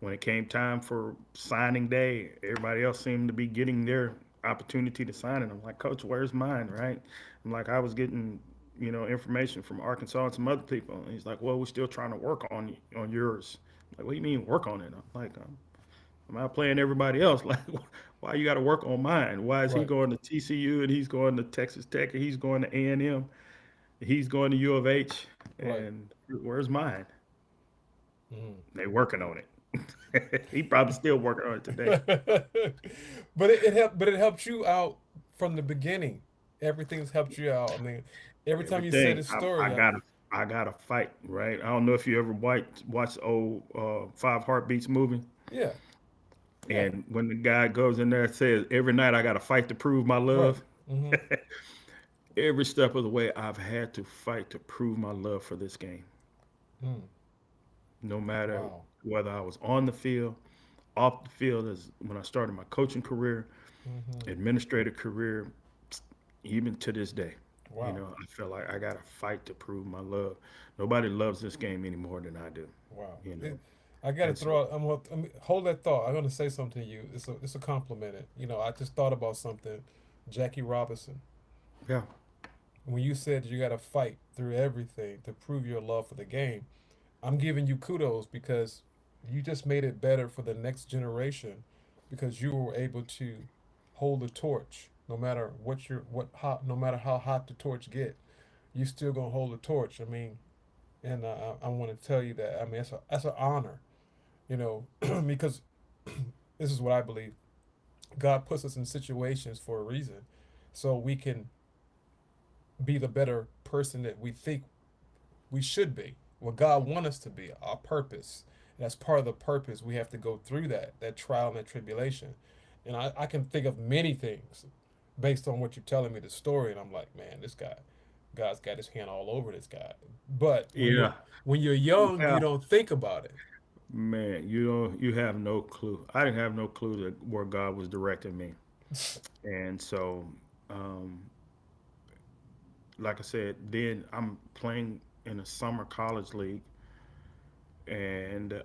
B: when it came time for signing day, everybody else seemed to be getting their opportunity to sign, and I'm like, "Coach, where's mine?" Right? I'm like, I was getting information from Arkansas and some other people, and he's like, "Well, we're still trying to work on yours." I'm like, "What do you mean work on it?" I'm like, "I'm out playing everybody else. Like, why you got to work on mine? Why is he
A: Right.
B: going to TCU and he's going to Texas Tech and he's going to A&M, he's going to U of H,
A: Right.
B: And where's mine?
A: Mm.
B: They working on it. He probably still working on it today.
A: But it helped. But it helped you out from the beginning. Everything's helped you out. I mean, every time you say
B: Everything
A: the story,
B: I gotta fight, right? I don't know if you ever watch old Five Heartbeats movie.
A: yeah, yeah,
B: And when the guy goes in there and says, every night I gotta fight to prove my
A: right.
B: love,
A: Mm-hmm.
B: every step of the way I've had to fight to prove my love for this game.
A: Mm.
B: No matter
A: Wow.
B: whether I was on the field, off the field, as when I started my coaching career,
A: Mm-hmm.
B: administrative career, even to this day. You
A: Wow.
B: know, I feel like I got to fight to prove my love. Nobody loves this game any more than I do,
A: Wow.
B: you know.
A: I got to
B: And so,
A: throw out. Hold that thought. I'm gonna say something to you. It's a compliment. I just thought about something. Jackie Robinson.
B: yeah,
A: When you said you got to fight through everything to prove your love for the game, I'm giving you kudos because you just made it better for the next generation because you were able to hold the torch no matter no matter how hot the torch get, you still gonna hold the torch. I mean, and I want to tell you that. I mean, that's an honor, because this is what I believe. God puts us in situations for a reason, so we can be the better person that we think we should be, what God wants us to be, our purpose. And as part of the purpose, we have to go through that trial and that tribulation. And I can think of many things based on what you're telling me the story, and I'm like, man, this guy, God's got his hand all over this guy. But
B: yeah,
A: when you're young, you
B: yeah.
A: don't think about it.
B: Man, you have no clue. I didn't have no clue that where God was directing me. And so, um, like I said, then I'm playing in a summer college league and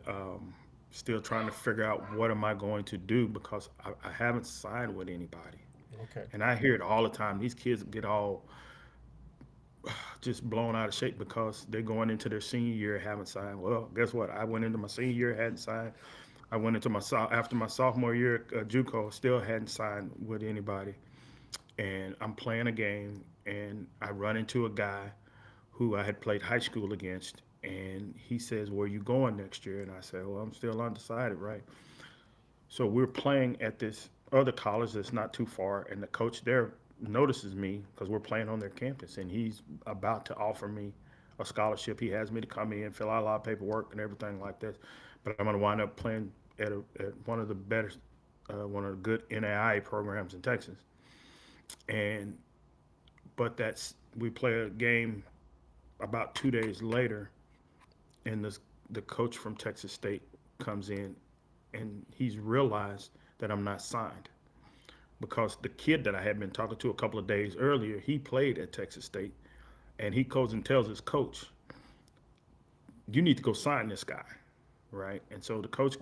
B: still trying to figure out what am I going to do because I haven't signed with anybody.
A: Okay.
B: And I hear it all the time. These kids get all just blown out of shape because they're going into their senior year haven't signed. Well, guess what? I went into my senior year hadn't signed. I went into my after my sophomore year JUCO, still hadn't signed with anybody. And I'm playing a game, and I run into a guy who I had played high school against, and he says, "Where are you going next year?" And I said, "Well, I'm still undecided, right?" So we're playing at this other college that's not too far, and the coach there notices me because we're playing on their campus, and he's about to offer me a scholarship. He has me to come in, fill out a lot of paperwork and everything like this, but I'm going to wind up playing at one of the better, one of the good NAIA programs in Texas, and but that's we play a game about 2 days later, and the coach from Texas State comes in, and he's realized that I'm not signed because the kid that I had been talking to a couple of days earlier, he played at Texas State, and he goes and tells his coach, "You need to go sign this guy," right? And so the coach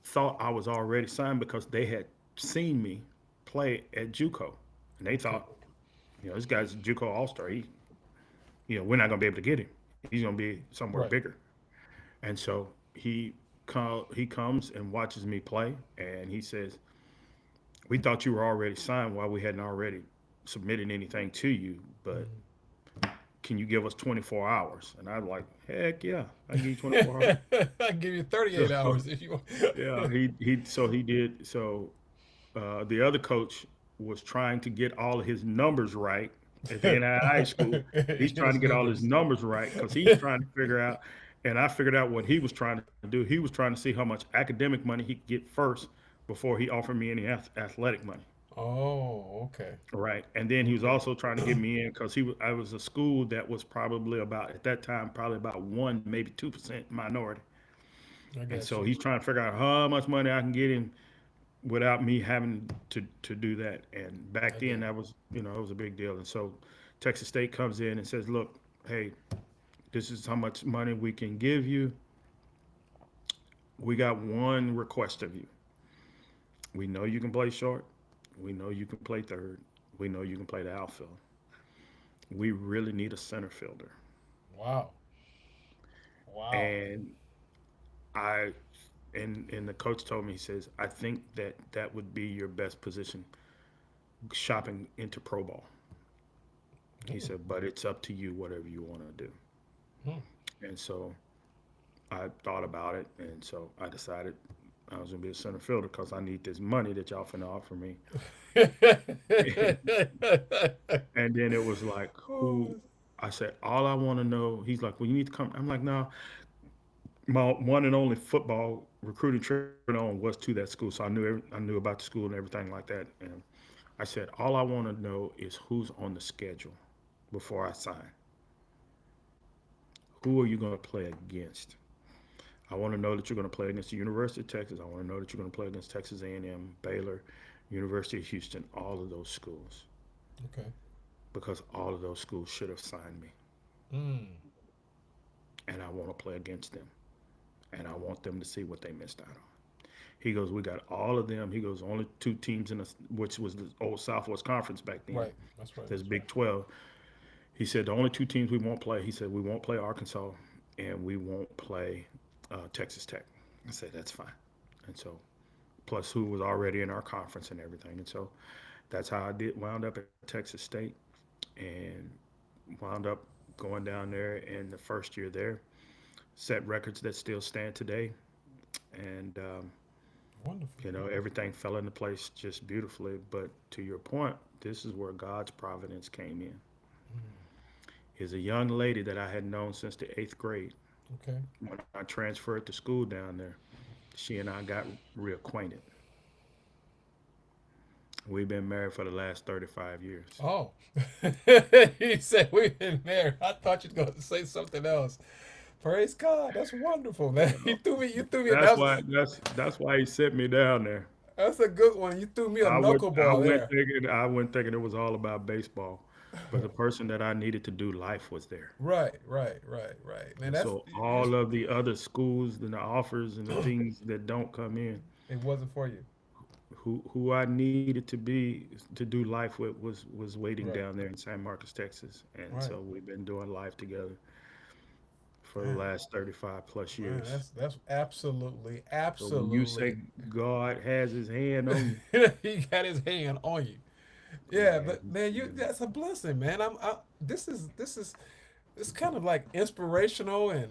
B: thought I was already signed because they had seen me play at JUCO, and they
A: Okay.
B: thought, this guy's a JUCO All Star. We're not gonna be able to get him. He's gonna be somewhere
A: Right.
B: bigger. And so he comes and watches me play, and he says, "We thought you were already signed while we hadn't already submitted anything to you, but
A: Mm.
B: can you give us 24 hours?" And I'm like, "Heck yeah, I can give you 24 hours."
A: I give you 38
B: So
A: hours if you want.
B: yeah, he did. So the other coach was trying to get all of his numbers right at the NII school. He's trying to
A: His
B: get all his
A: numbers.
B: numbers right because he's trying to figure out. And I figured out what he was trying to do. He was trying to see how much academic money he could get first before he offered me any athletic money.
A: Oh, okay.
B: Right. And then he was
A: Okay.
B: also trying to get me in because I was a school that was probably about at that time probably about 1 maybe 2% minority.
A: I
B: And
A: got
B: so
A: you.
B: he's trying to figure out how much money I can get him without me having to do that. And back
A: I
B: then,
A: get it.
B: that was it was a big deal. And so Texas State comes in and says, "Look, hey, this is how much money we can give you. We got one request of you. We know you can play short. We know you can play third. We know you can play the outfield. We really need a center fielder."
A: Wow. Wow.
B: And I and the coach told me, he says, "I think that would be your best position shopping into pro ball." He
A: Mm.
B: said, "But it's up to you, whatever you want to do."
A: Hmm.
B: And so I thought about it, and so I decided I was gonna be a center fielder because I need this money that y'all finna offer me. And then it was like, who?
A: Oh,
B: I said, all I want to know. He's like, well, you need to come. I'm like, no. My one and only football recruiting trip on was to that school, so I knew about the school and everything like that. And I said, all I want to know is who's on the schedule before I sign. Who are you going to play against? I want to know that you're going to play against the University of Texas. I want to know that you're going to play against Texas A&M, Baylor, University of Houston, all of those schools,
A: okay.
B: because all of those schools should have signed me,
A: Mm.
B: and I want to play against them, and I want them to see what they missed out on. He goes, we got all of them. He goes, only two teams in the, which was the old Southwest Conference back then.
A: Right. That's right.
B: There's Big 12. He said the only two teams we won't play. He said we won't play Arkansas, and we won't play Texas Tech. I said that's fine. And so, plus who was already in our conference and everything. And so, that's how I did wound up at Texas State, and wound up going down there in the first year there. Set records that still stand today, and
A: Wonderful.
B: everything fell into place just beautifully. But to your point, this is where God's providence came in. Is a young lady that I had known since the eighth grade.
A: Okay.
B: When I transferred to school down there, she and I got reacquainted. We've been married for the last 35 years.
A: Oh, he said we've been married. I thought you'd going to say something else. Praise God. That's wonderful, man.
B: You
A: You
B: know,
A: threw me. You threw me.
B: that's why that's why he sent me down there.
A: That's a good one. You threw me a knuckleball there.
B: I went thinking it was all about baseball, but the person that I needed to do life was there.
A: Right. Right. Right. Right. Man,
B: And
A: that's
B: so all of the other schools and the offers and the things that don't come in,
A: it wasn't for you.
B: who I needed to be to do life with was waiting
A: Right.
B: down there in San Marcos, Texas. And
A: Right.
B: so we've been doing life together for the
A: Man,
B: last 35 plus
A: man,
B: years.
A: that's absolutely,
B: So when you
A: absolutely.
B: say God has his hand on you,
A: He got his hand on you. Yeah,
B: man,
A: but man, you that's a blessing, man. This is it's kind of like inspirational, and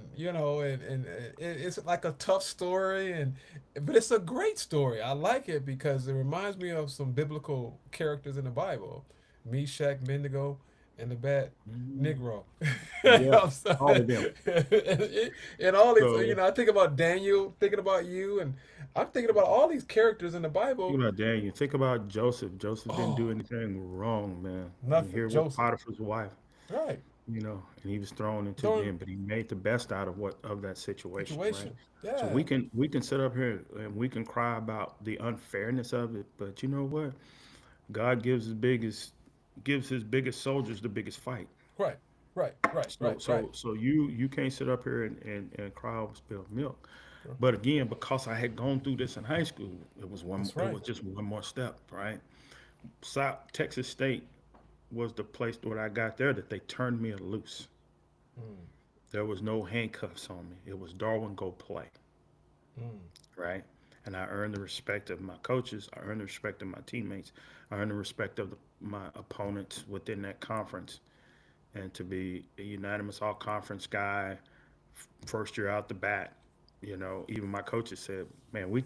A: it's like a tough story, and but it's a great story. I like it because it reminds me of some biblical characters in the Bible, Meshach, Bendigo, and the bad Negro.
B: yeah,
A: I'm
B: all
A: sorry.
B: of them.
A: And all these,
B: So
A: I think about Daniel, thinking about you, and I'm thinking about all these characters in the
B: think
A: Bible.
B: about Daniel. Think about Joseph. Joseph didn't do
A: Oh,
B: anything wrong, man. And
A: nothing.
B: here was
A: Joseph.
B: Potiphar's wife,
A: Right.
B: and he was thrown into the
A: During
B: end, but he made the best out of what of that situation, right?
A: situation.
B: So
A: Yeah.
B: we can sit up here and we can cry about the unfairness of it, but you know what? God gives his biggest soldiers the biggest fight.
A: Right. Right. Right.
B: So
A: Right. Right.
B: you can't sit up here and cry over spilled milk. But again, because I had gone through this in high school,
A: That's
B: it
A: right.
B: was just one more step, right? Texas State was the place where I got there that they turned me loose.
A: Mm,
B: There was no handcuffs on me. It was Darwin go play,
A: mm,
B: right? And I earned the respect of my coaches. I earned the respect of my teammates. I earned the respect of my opponents within that conference. And to be a unanimous all conference guy, first year out the bat, even my coaches said, "Man, we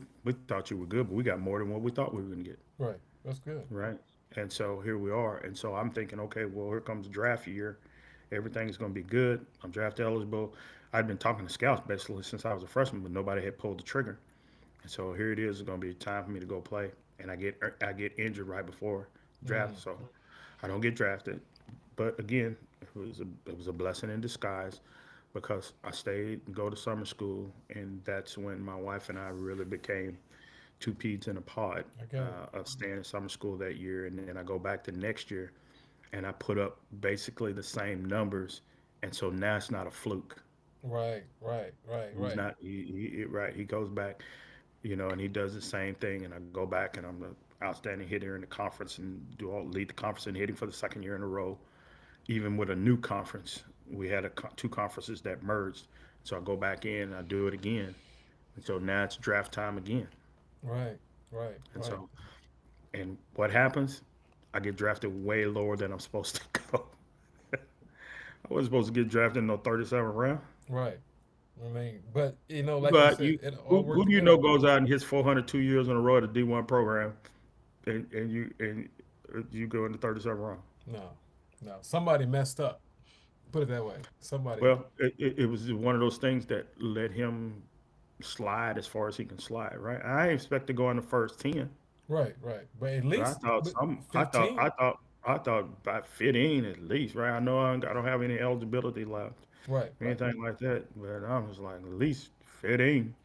B: thought you were good, but we got more than what we thought we were going to get."
A: right. That's good.
B: Right. And so here we are. And so I'm thinking, okay, well, here comes the draft year. Everything's going to be good. I'm draft eligible. I'd been talking to scouts basically since I was a freshman, but nobody had pulled the trigger. And so here it is. It's going to be time for me to go play. And I get injured right before draft,
A: Mm,
B: so I don't get drafted. But again, it was a blessing in disguise because I stayed and go to summer school, and that's when my wife and I really became two peas in a pod
A: I got it.
B: of staying in summer school that year, and then I go back the next year, and I put up basically the same numbers, and so now it's not a fluke.
A: Right. Right. Right.
B: He's
A: Right.
B: not right. He goes back, and he does the same thing, and I go back, and I'm the outstanding hitter in the conference, and lead the conference in hitting for the second year in a row. Even with a new conference, we had two conferences that merged, so I go back in, and I do it again, and so now it's draft time again,
A: Right. Right.
B: and
A: Right.
B: so and what happens? I get drafted way lower than I'm supposed to go. I wasn't supposed to get drafted in no 37th round.
A: Right. I mean, but like you
B: But
A: said, it all
B: who
A: worked
B: do you
A: together.
B: know goes out and hits 402 years in a row at a D1 program, and you go in the 37th round?
A: No, no, somebody messed up. Put it that way. Somebody.
B: Well, it was one of those things that let him slide as far as he can slide, right? I ain't expect to go in the first 10,
A: Right, right. But at
B: but I
A: least
B: thought
A: but
B: some, I thought,
A: 15.
B: I thought, I thought about 15 at least, right? I know I don't have any eligibility left,
A: Right,
B: or
A: right.
B: anything like that, but I was like, at least 15,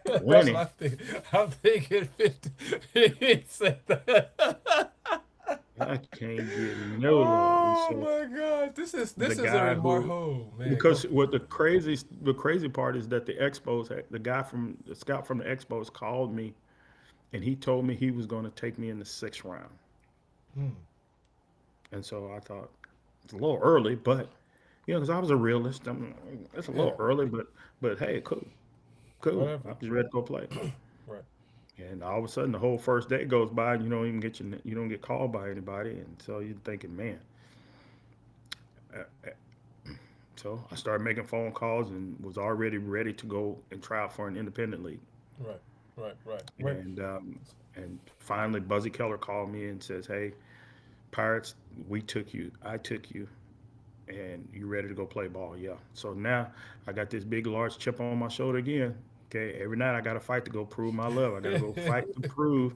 A: That's what I
B: 20.
A: think. I'm thinking 50. He said that.
B: I can't get no love, and
A: Oh
B: so
A: my God. This is
B: the
A: this is a
B: guy
A: remark.
B: who,
A: Oh man,
B: because
A: go.
B: what the crazy part is that the Expos had, the guy from the scout from the Expos called me and he told me he was going to take me in the 6th round.
A: Hmm.
B: And so I thought it's a little early, but because I was a realist, it's a little
A: Yeah,
B: early, but hey, cool, cool. I
A: whatever.
B: was ready to go play.
A: Right.
B: And all of a sudden, the whole first day goes by, and you don't get called by anybody, and so you're thinking, man. uh, So I started making phone calls and was already ready to go and try out for an independent league.
A: Right. Right. Right. Right.
B: And finally, Buzzy Keller called me and says, "Hey, Pirates, we took you. I took you, and you ready to go play ball?" Yeah. So now I got this big, large chip on my shoulder again. Okay. Every night I got to fight to go prove my love. I got to go fight to prove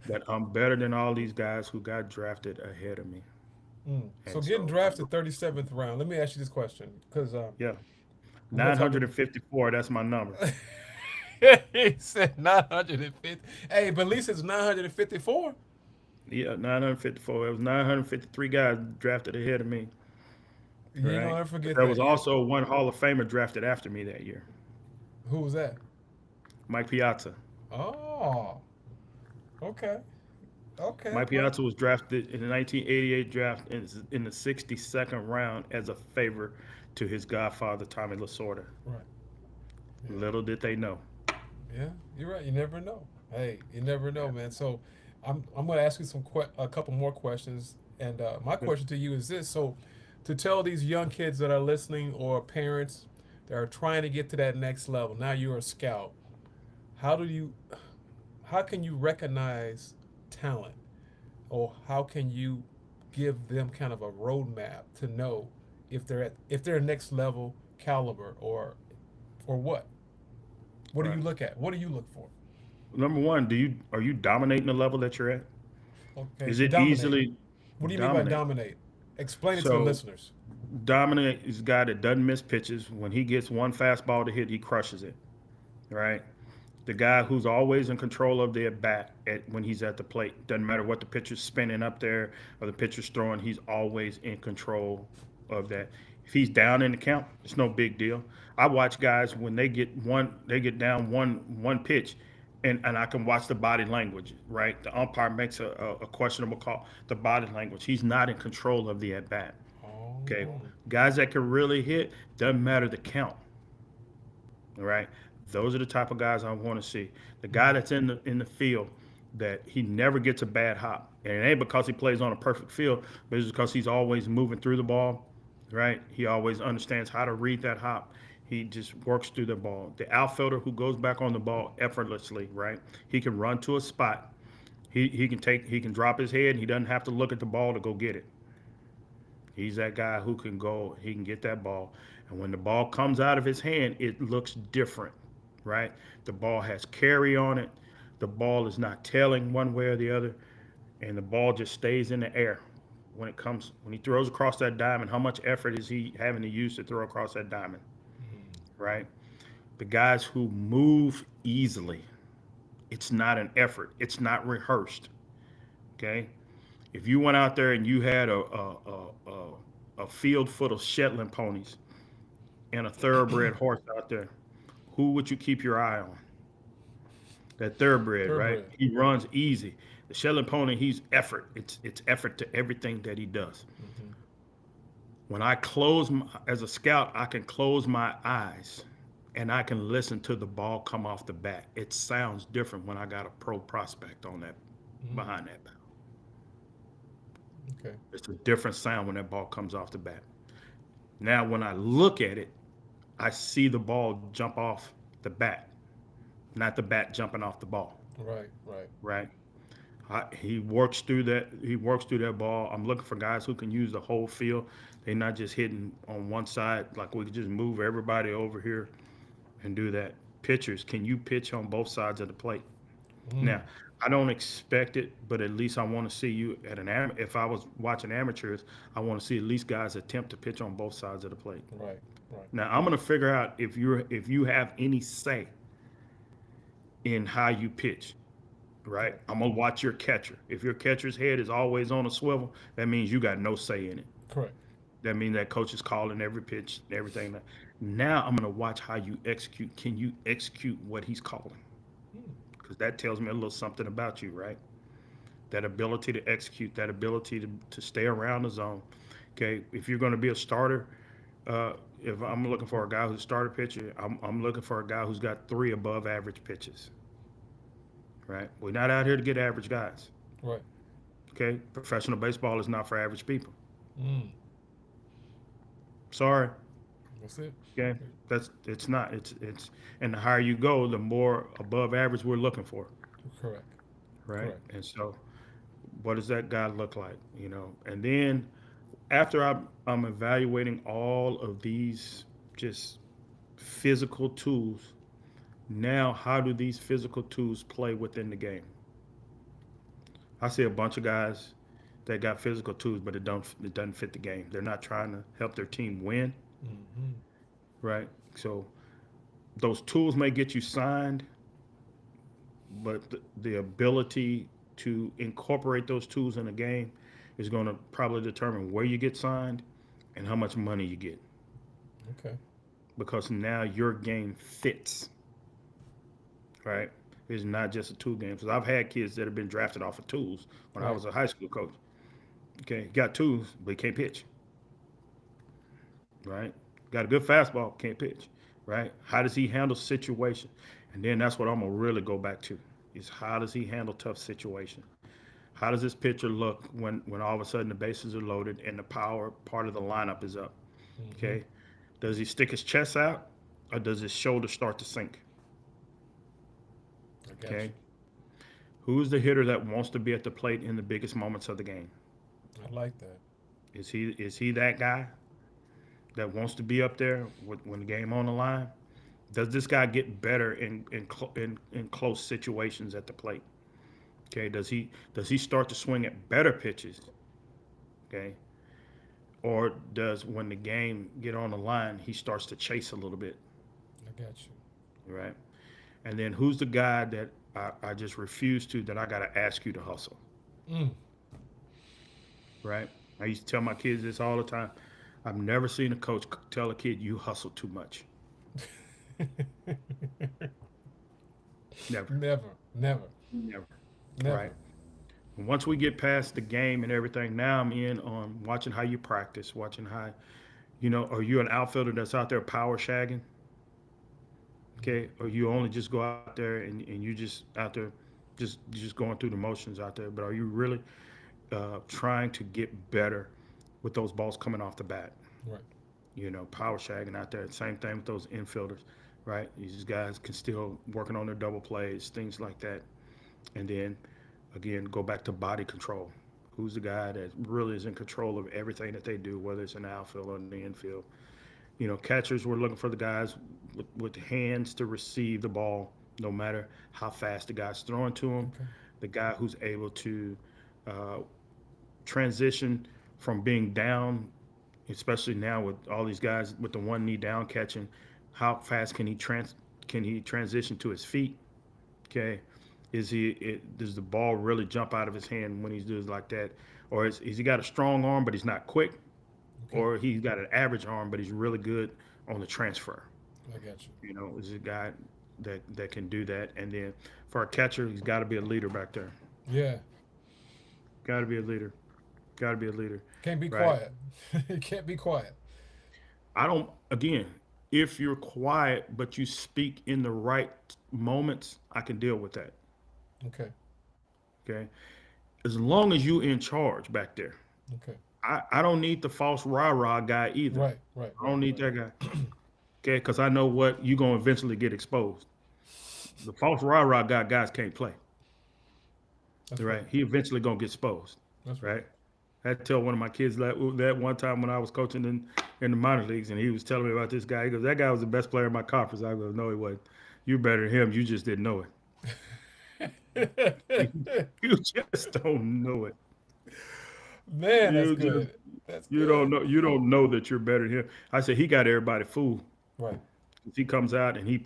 B: that I'm better than all these guys who got drafted ahead of me.
A: So
B: And
A: getting
B: so,
A: drafted 37th round. Let me ask you this question, because
B: yeah,
A: I'm gonna talk.
B: 954. That's my number.
A: He said 950. Hey, but at least it's 954.
B: Yeah, 954. It was 953 guys drafted ahead of me,
A: You ain't
B: right?
A: gonna ever
B: But
A: forget
B: there
A: that.
B: was also one Hall of Famer drafted after me that year,
A: Who was that?
B: Mike Piazza.
A: Oh, okay, okay,
B: Mike
A: well,
B: Piazza was drafted in the 1988 draft in the 62nd round as a favor to his godfather, Tommy Lasorda.
A: right, yeah,
B: Little did they know.
A: yeah. You're right. You never know. Hey, you never know, man. So, I'm gonna ask you a couple more questions, and my
B: Yeah.
A: question to you is this: so, to tell these young kids that are listening or parents that are trying to get to that next level. Now you're a scout. How do you, how can you recognize talent, or how can you give them kind of a roadmap to know if they're next level caliber, or what? What do you
B: Right.
A: look at? What do you look for?
B: Number one, are you dominating the level that you're at?
A: Okay,
B: Is it
A: dominate.
B: easily
A: What do you mean by
B: dominate?
A: dominate? Explain it to the
B: So
A: listeners.
B: dominant is a guy that doesn't miss pitches. When he gets one fastball to hit, he crushes it. Right? The guy who's always in control of the at bat when he's at the plate. Doesn't matter what the pitcher's spinning up there or the pitcher's throwing, he's always in control of that. If he's down in the count, it's no big deal. I watch guys when they get down one pitch, and I can watch the body language. Right, the umpire makes a questionable call. The body language, he's not in control of the at bat. Okay,
A: Oh,
B: guys that can really hit, doesn't matter the count. All right, those are the type of guys I want to see. The guy that's in the field that he never gets a bad hop, and it ain't because he plays on a perfect field, but it's because he's always moving through the ball. Right, he always understands how to read that hop. He just works through the ball. The outfielder who goes back on the ball effortlessly. Right, he can run to a spot. He can drop his head. And he doesn't have to look at the ball to go get it. He's that guy who can go, he can get that ball. And when the ball comes out of his hand, it looks different, right? The ball has carry on it. The ball is not tailing one way or the other. And the ball just stays in the air. When he throws across that diamond, how much effort is he having to use to throw across that diamond, right? The guys who move easily, it's not an effort, it's not rehearsed, okay? If you went out there and you had a field full of Shetland ponies and a thoroughbred horse out there, who would you keep your eye on? That thoroughbred, right?
A: thoroughbred.
B: He runs easy. The Shetland pony, he's effort. It's effort to everything that he does.
A: Hmm.
B: When as a scout, I can close my eyes and I can listen to the ball come off the bat. It sounds different when I got a pro prospect on that behind that bat.
A: Okay.
B: It's a different sound when that ball comes off the bat. Now, when I look at it, I see the ball jump off the bat, not the bat jumping off the ball,
A: Right, right.
B: right? He works through that. He works through that ball. I'm looking for guys who can use the whole field. They're not just hitting on one side. Like we could just move everybody over here and do that. Pitchers, can you pitch on both sides of the plate?
A: Mm,
B: Now, I don't expect it, but at least I want to see you at an if I was watching amateurs, I want to see at least guys attempt to pitch on both sides of the plate.
A: right, right.
B: Now, I'm going to figure out if you have any say in how you pitch, right?
A: Okay.
B: I'm gonna watch your catcher. If your catcher's head is always on a swivel, that means you got no say in it.
A: Correct.
B: That means that coach is calling every pitch, everything. Now I'm gonna watch how you execute. Can you execute what he's calling?
A: Mm,
B: Because that tells me a little something about you, right? That ability to execute, that ability to stay around the zone. Okay, if you're going to be a starter, if I'm looking for a guy who's a starter pitcher, I'm looking for a guy who's got three above average pitches, right? We're not out here to get average guys.
A: right.
B: Okay, professional baseball is not for average people.
A: Mm,
B: Sorry.
A: that's it.
B: Okay, that's it's not. It's and the higher you go, the more above average we're looking for,
A: Correct.
B: right?
A: Correct.
B: And so, what does that guy look like? And then after I'm evaluating all of these just physical tools. Now, how do these physical tools play within the game? I see a bunch of guys that got physical tools, but it doesn't fit the game. They're not trying to help their team win,
A: Mm-hmm.
B: right? So those tools may get you signed, but the ability to incorporate those tools in a game is going to probably determine where you get signed and how much money you get,
A: Okay.
B: because now your game fits, right? It's not just a tool game. Because I've had kids that have been drafted off of tools when I
A: Right.
B: was a high school coach. Okay, he got tools, but he can't pitch, right? Got a good fastball, can't pitch, right? How does he handle situation? And then that's what I'm gonna really go back to is how does he handle tough situation? How does this pitcher look when all of a sudden the bases are loaded and the power part of the lineup is up?
A: Mm-hmm.
B: Okay, does he stick his chest out or does his shoulder start to sink?
A: I got
B: Okay,
A: you.
B: who's the hitter that wants to be at the plate in the biggest moments of the game?
A: I like that.
B: Is he that guy that wants to be up there when the game on the line? Does this guy get better in close situations at the plate? Okay, does he start to swing at better pitches? Okay, or does when the game get on the line he starts to chase a little bit,
A: I got
B: right? And then who's the guy that I just refuse to that I got to ask you to hustle,
A: you. Mm.
B: right? I used to tell my kids this all the time. I've never seen a coach tell a kid you hustle too much. Never,
A: Never. Never.
B: never, right?
A: Never.
B: And once we get past the game and everything, now I'm in on watching how you practice, watching how, are you an outfielder that's out there power shagging? Okay, or you only just go out there and you just out there, just going through the motions out there. But are you really trying to get better with those balls coming off the bat?
A: Right.
B: Power shagging out there. Same thing with those infielders, right? These guys can still working on their double plays, things like that. And then again, go back to body control. Who's the guy that really is in control of everything that they do, whether it's in the outfield or in the infield? Catchers, we're looking for the guys with hands to receive the ball, no matter how fast the guy's throwing to them.
A: Okay.
B: The guy who's able to uh, transition from being down, especially now with all these guys with the one knee down catching. How fast can he transition to his feet? Okay, does the ball really jump out of his hand when he does like that, or is he got a strong arm but he's not quick,
A: Okay.
B: or he's got an average arm but he's really good on the transfer?
A: I got you.
B: Is a guy that can do that. And then for a catcher, he's got to be a leader back there.
A: Yeah.
B: Got to be a leader. Got to be a leader.
A: Can't be
B: Right.
A: quiet. It can't be quiet.
B: I don't. Again, if you're quiet but you speak in the right moments, I can deal with that.
A: Okay.
B: Okay, as long as you in charge back there.
A: Okay.
B: I don't need the false rah-rah guy either.
A: Right, right,
B: I don't
A: right,
B: need
A: right.
B: that guy. Okay, because I know what you're gonna eventually get exposed. The false rah-rah guys can't play.
A: That's right.
B: Right? He eventually gonna get exposed.
A: That's right.
B: Right? I had to tell one of my kids that one time when I was coaching in the minor leagues, and he was telling me about this guy. He goes, "That guy was the best player in my conference." I go, "No, he wasn't. You're better than him. You just didn't know it. You just don't know it.
A: Man, that's
B: You just
A: good. That's
B: you don't
A: good.
B: know. You don't know that you're better than him." I said he got everybody fooled.
A: Right,
B: He comes out and he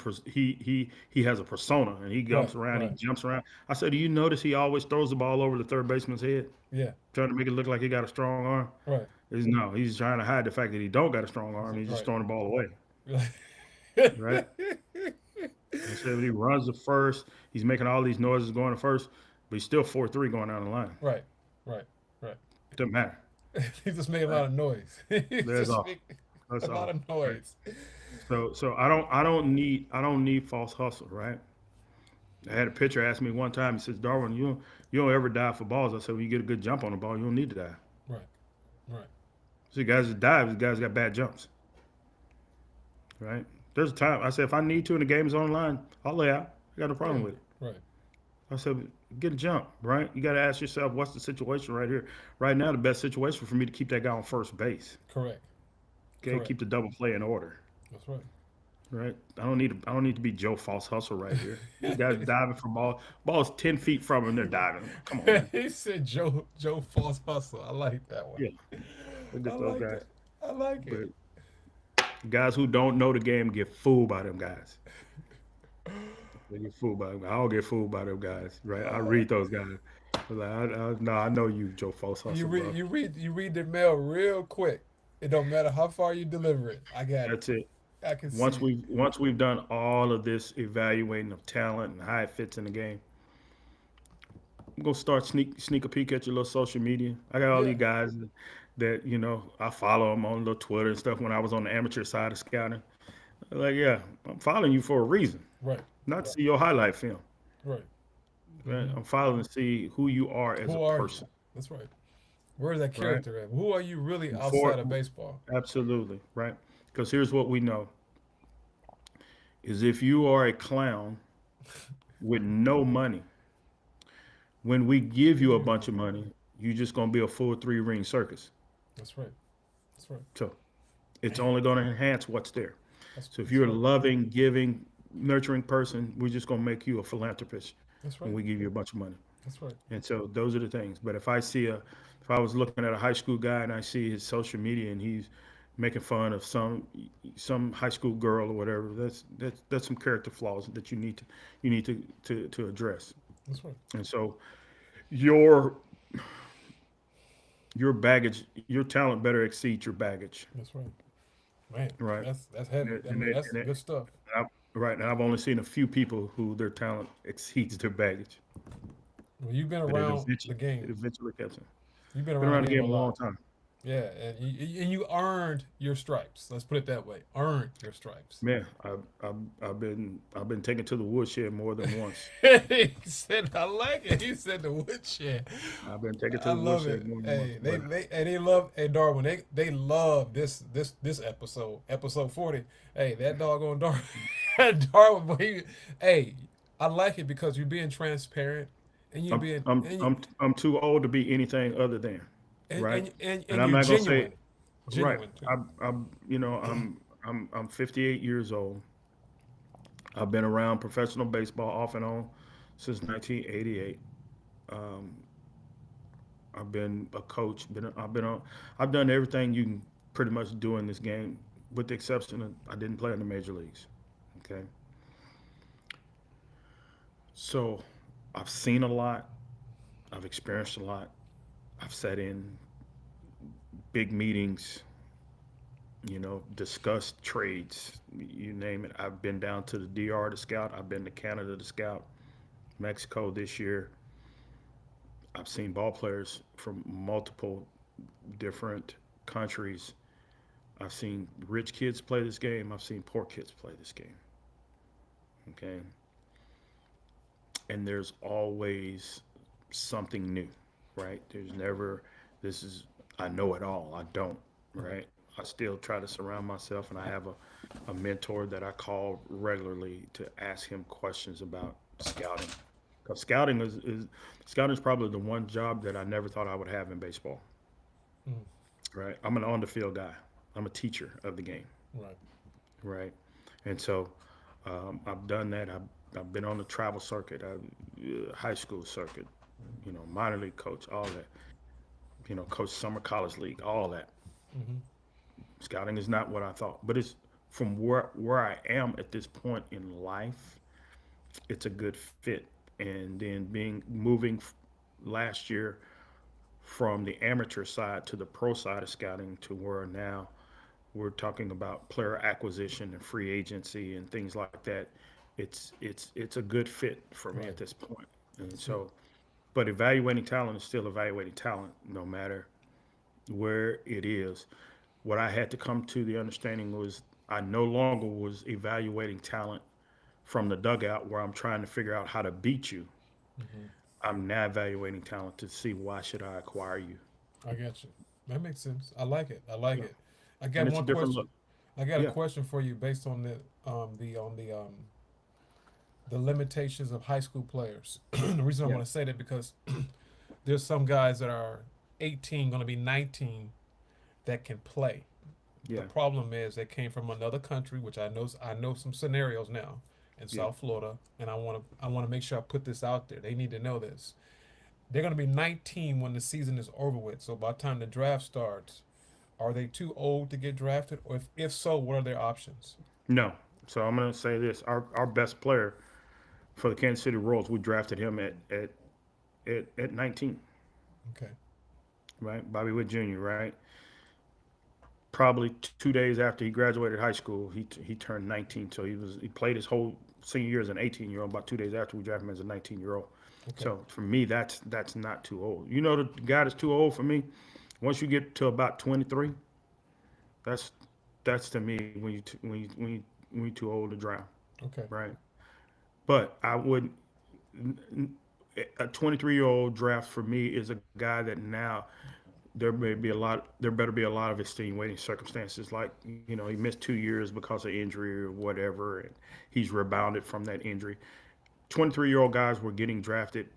B: has a persona and he
A: right,
B: jumps around. He
A: right.
B: jumps around. I said, "Do you notice he always throws the ball over the third baseman's head,
A: Yeah,
B: trying to make it look like he got a strong arm?"
A: right,
B: No, he's trying to hide the fact that he don't got a strong arm. He's just
A: right.
B: throwing the ball away, right?
A: Right,
B: I said when he runs the first, he's making all these noises going to first, but he's still 4-3 going down the line.
A: right, right, right.
B: It doesn't matter.
A: He just made a
B: Right?
A: lot of noise. He
B: That's
A: just
B: all.
A: made a
B: That's
A: lot
B: all.
A: of
B: Right.
A: noise.
B: So I don't need false hustle, right? I had a pitcher ask me one time. He says, "Darwin, you don't ever dive for balls." I said, "When you get a good jump on the ball, you don't need to dive."
A: Right, right.
B: See, guys that dive, the guys got bad jumps, right? There's a time I said if I need to and the game's online, I'll lay out. I got no
A: Yeah,
B: problem with it.
A: right.
B: I said, get a jump, right? You got to ask yourself, what's the situation right here? Right now, the best situation for me to keep that guy on first base.
A: Correct,
B: Okay,
A: correct.
B: keep the double play in order,
A: That's right.
B: right? I don't need to be Joe False Hustle right here. The guy's diving for ball's 10 feet from him. They're diving. Come on, man.
A: He said Joe False Hustle. I like that one.
B: Yeah, look
A: I
B: at those
A: like
B: guys.
A: that. I like it.
B: But guys who don't know the game get fooled by them guys. They get fooled by them. I don't get fooled by them guys, right? I
A: Uh,
B: read those guys. I'm like, no, I know you, Joe False
A: you
B: Hustle,
A: read
B: bro.
A: you read you read the mail real quick. It don't matter how far you deliver it. I got it.
B: That's it.
A: I can see
B: Once
A: it.
B: we've done all of this evaluating of talent and how it fits in the game, I'm gonna start sneak a peek at your little social media. I got all
A: Yeah.
B: these guys that I follow them on little Twitter and stuff. When I was on the amateur side of scouting, like yeah, I'm following you for a reason,
A: Right.
B: not to
A: Right.
B: see your highlight film.
A: Right.
B: Right?
A: Hmm.
B: I'm following to see who you are as a
A: Who are you?
B: person.
A: That's right. Where's that
B: Right?
A: character at? Who are you really outside
B: Before,
A: of baseball?
B: absolutely right. Because here's what we know: is if you are a clown with no money, when we give you a bunch of money, you're just gonna be a full three-ring circus.
A: That's right. That's right.
B: So it's
A: Man,
B: only gonna enhance what's there. So if
A: that's
B: you're a
A: right.
B: loving, giving, nurturing person, we're just gonna make you a philanthropist
A: That's
B: when
A: right.
B: we give you a bunch of money.
A: That's right.
B: And so those are the things. But if I was looking at a high school guy and I see his social media and he's making fun of some high school girl or whatever, that's some character flaws that you need to address.
A: That's right.
B: And so your your baggage, your talent better exceed your baggage,
A: That's right. Man,
B: right?
A: that's heavy. I
B: And
A: mean,
B: it,
A: that's
B: and it,
A: good stuff.
B: and right, and I've only seen a few people who their talent exceeds their baggage,
A: Well, you've been
B: but it
A: around the
B: eventually
A: game.
B: it eventually catches them.
A: You've been
B: Been
A: around
B: around
A: the
B: the
A: game a
B: game a long
A: lot.
B: time.
A: Yeah, and you earned your stripes. Let's put it that way. Earned your stripes.
B: Man, I've been taken to the woodshed more than once.
A: He said, "I like it." He said the woodshed.
B: I've been taken to
A: I
B: the
A: love
B: woodshed
A: it.
B: more than once.
A: Hey,
B: But
A: they love. Hey, Darwin, they love this episode, episode 40. Hey, that doggone Darwin, Darwin. Boy, hey, I like it because you're being transparent and you're
B: I'm
A: being
B: I'm
A: and you,
B: I'm I'm too old to be anything other than, right? And
A: and
B: I'm
A: you're
B: not gonna say
A: genuine,
B: right.
A: genuine too.
B: I'm 58 years old. I've been around professional baseball off and on since 1988. Um, I've been a coach. I've done everything you can pretty much do in this game, with the exception of I didn't play in the major leagues. Okay, so I've seen a lot. I've experienced a lot. I've sat in big meetings, discussed trades, you name it. I've been down to the DR to scout. I've been to Canada to scout, Mexico this year. I've seen ball players from multiple different countries. I've seen rich kids play this game. I've seen poor kids play this game. Okay. And there's always something new, right? There's never, this is I know it all. I don't,
A: Right.
B: right? I still try to surround myself, and I have a mentor that I call regularly to ask him questions about scouting. Because scouting is probably the one job that I never thought I would have in baseball,
A: Mm.
B: right? I'm an on the field guy. I'm a teacher of the game,
A: Right.
B: right? And so I've done that. I've been on the travel circuit, high school circuit, minor league coach, all that. Coach summer college league, all that.
A: Mm-hmm.
B: Scouting is not what I thought, but it's from where I am at this point in life. It's a good fit, and then being moving last year from the amateur side to the pro side of scouting to where now we're talking about player acquisition and free agency and things like that. It's a good fit for me at
A: Right.
B: this point. And
A: That's good.
B: so, but evaluating talent is still evaluating talent, no matter where it is. What I had to come to the understanding was I no longer was evaluating talent from the dugout where I'm trying to figure out how to beat you.
A: Mm-hmm.
B: I'm now evaluating talent to see why should I acquire you.
A: I got you. That makes sense. I like it. I like
B: Yeah.
A: it. I
B: And
A: got
B: it's a
A: one
B: different
A: question.
B: look.
A: I got a
B: Yeah.
A: question for you based on the limitations of high school players. The reason I
B: Yeah.
A: want to say that because there's some guys that are 18, going to be 19, that can play. The
B: Yeah.
A: problem is they came from another country, which I know some scenarios now in
B: Yeah.
A: South Florida, and I want to make sure I put this out there. They need to know this. They're going to be 19 when the season is over with. So by the time the draft starts, are they too old to get drafted, or if so, what are their options?
B: No. So I'm gonna say this. Our best player for the Kansas City Royals, we drafted him at 19,
A: Okay.
B: right? Bobby Witt Jr., right? Probably 2 days after he graduated high school, he turned 19. So he played his whole senior year as an 18-year-old. About 2 days after we drafted him as a 19-year-old.
A: Okay.
B: So for me, that's not too old. The guy that's too old for me. Once you get to about 23, that's that's to me when you too old to drown,
A: Okay.
B: right? But I would a 23-year-old draft for me is a guy that now there better be a lot of extenuating circumstances, like he missed 2 years because of injury or whatever, and he's rebounded from that injury. 23-year-old guys were getting drafted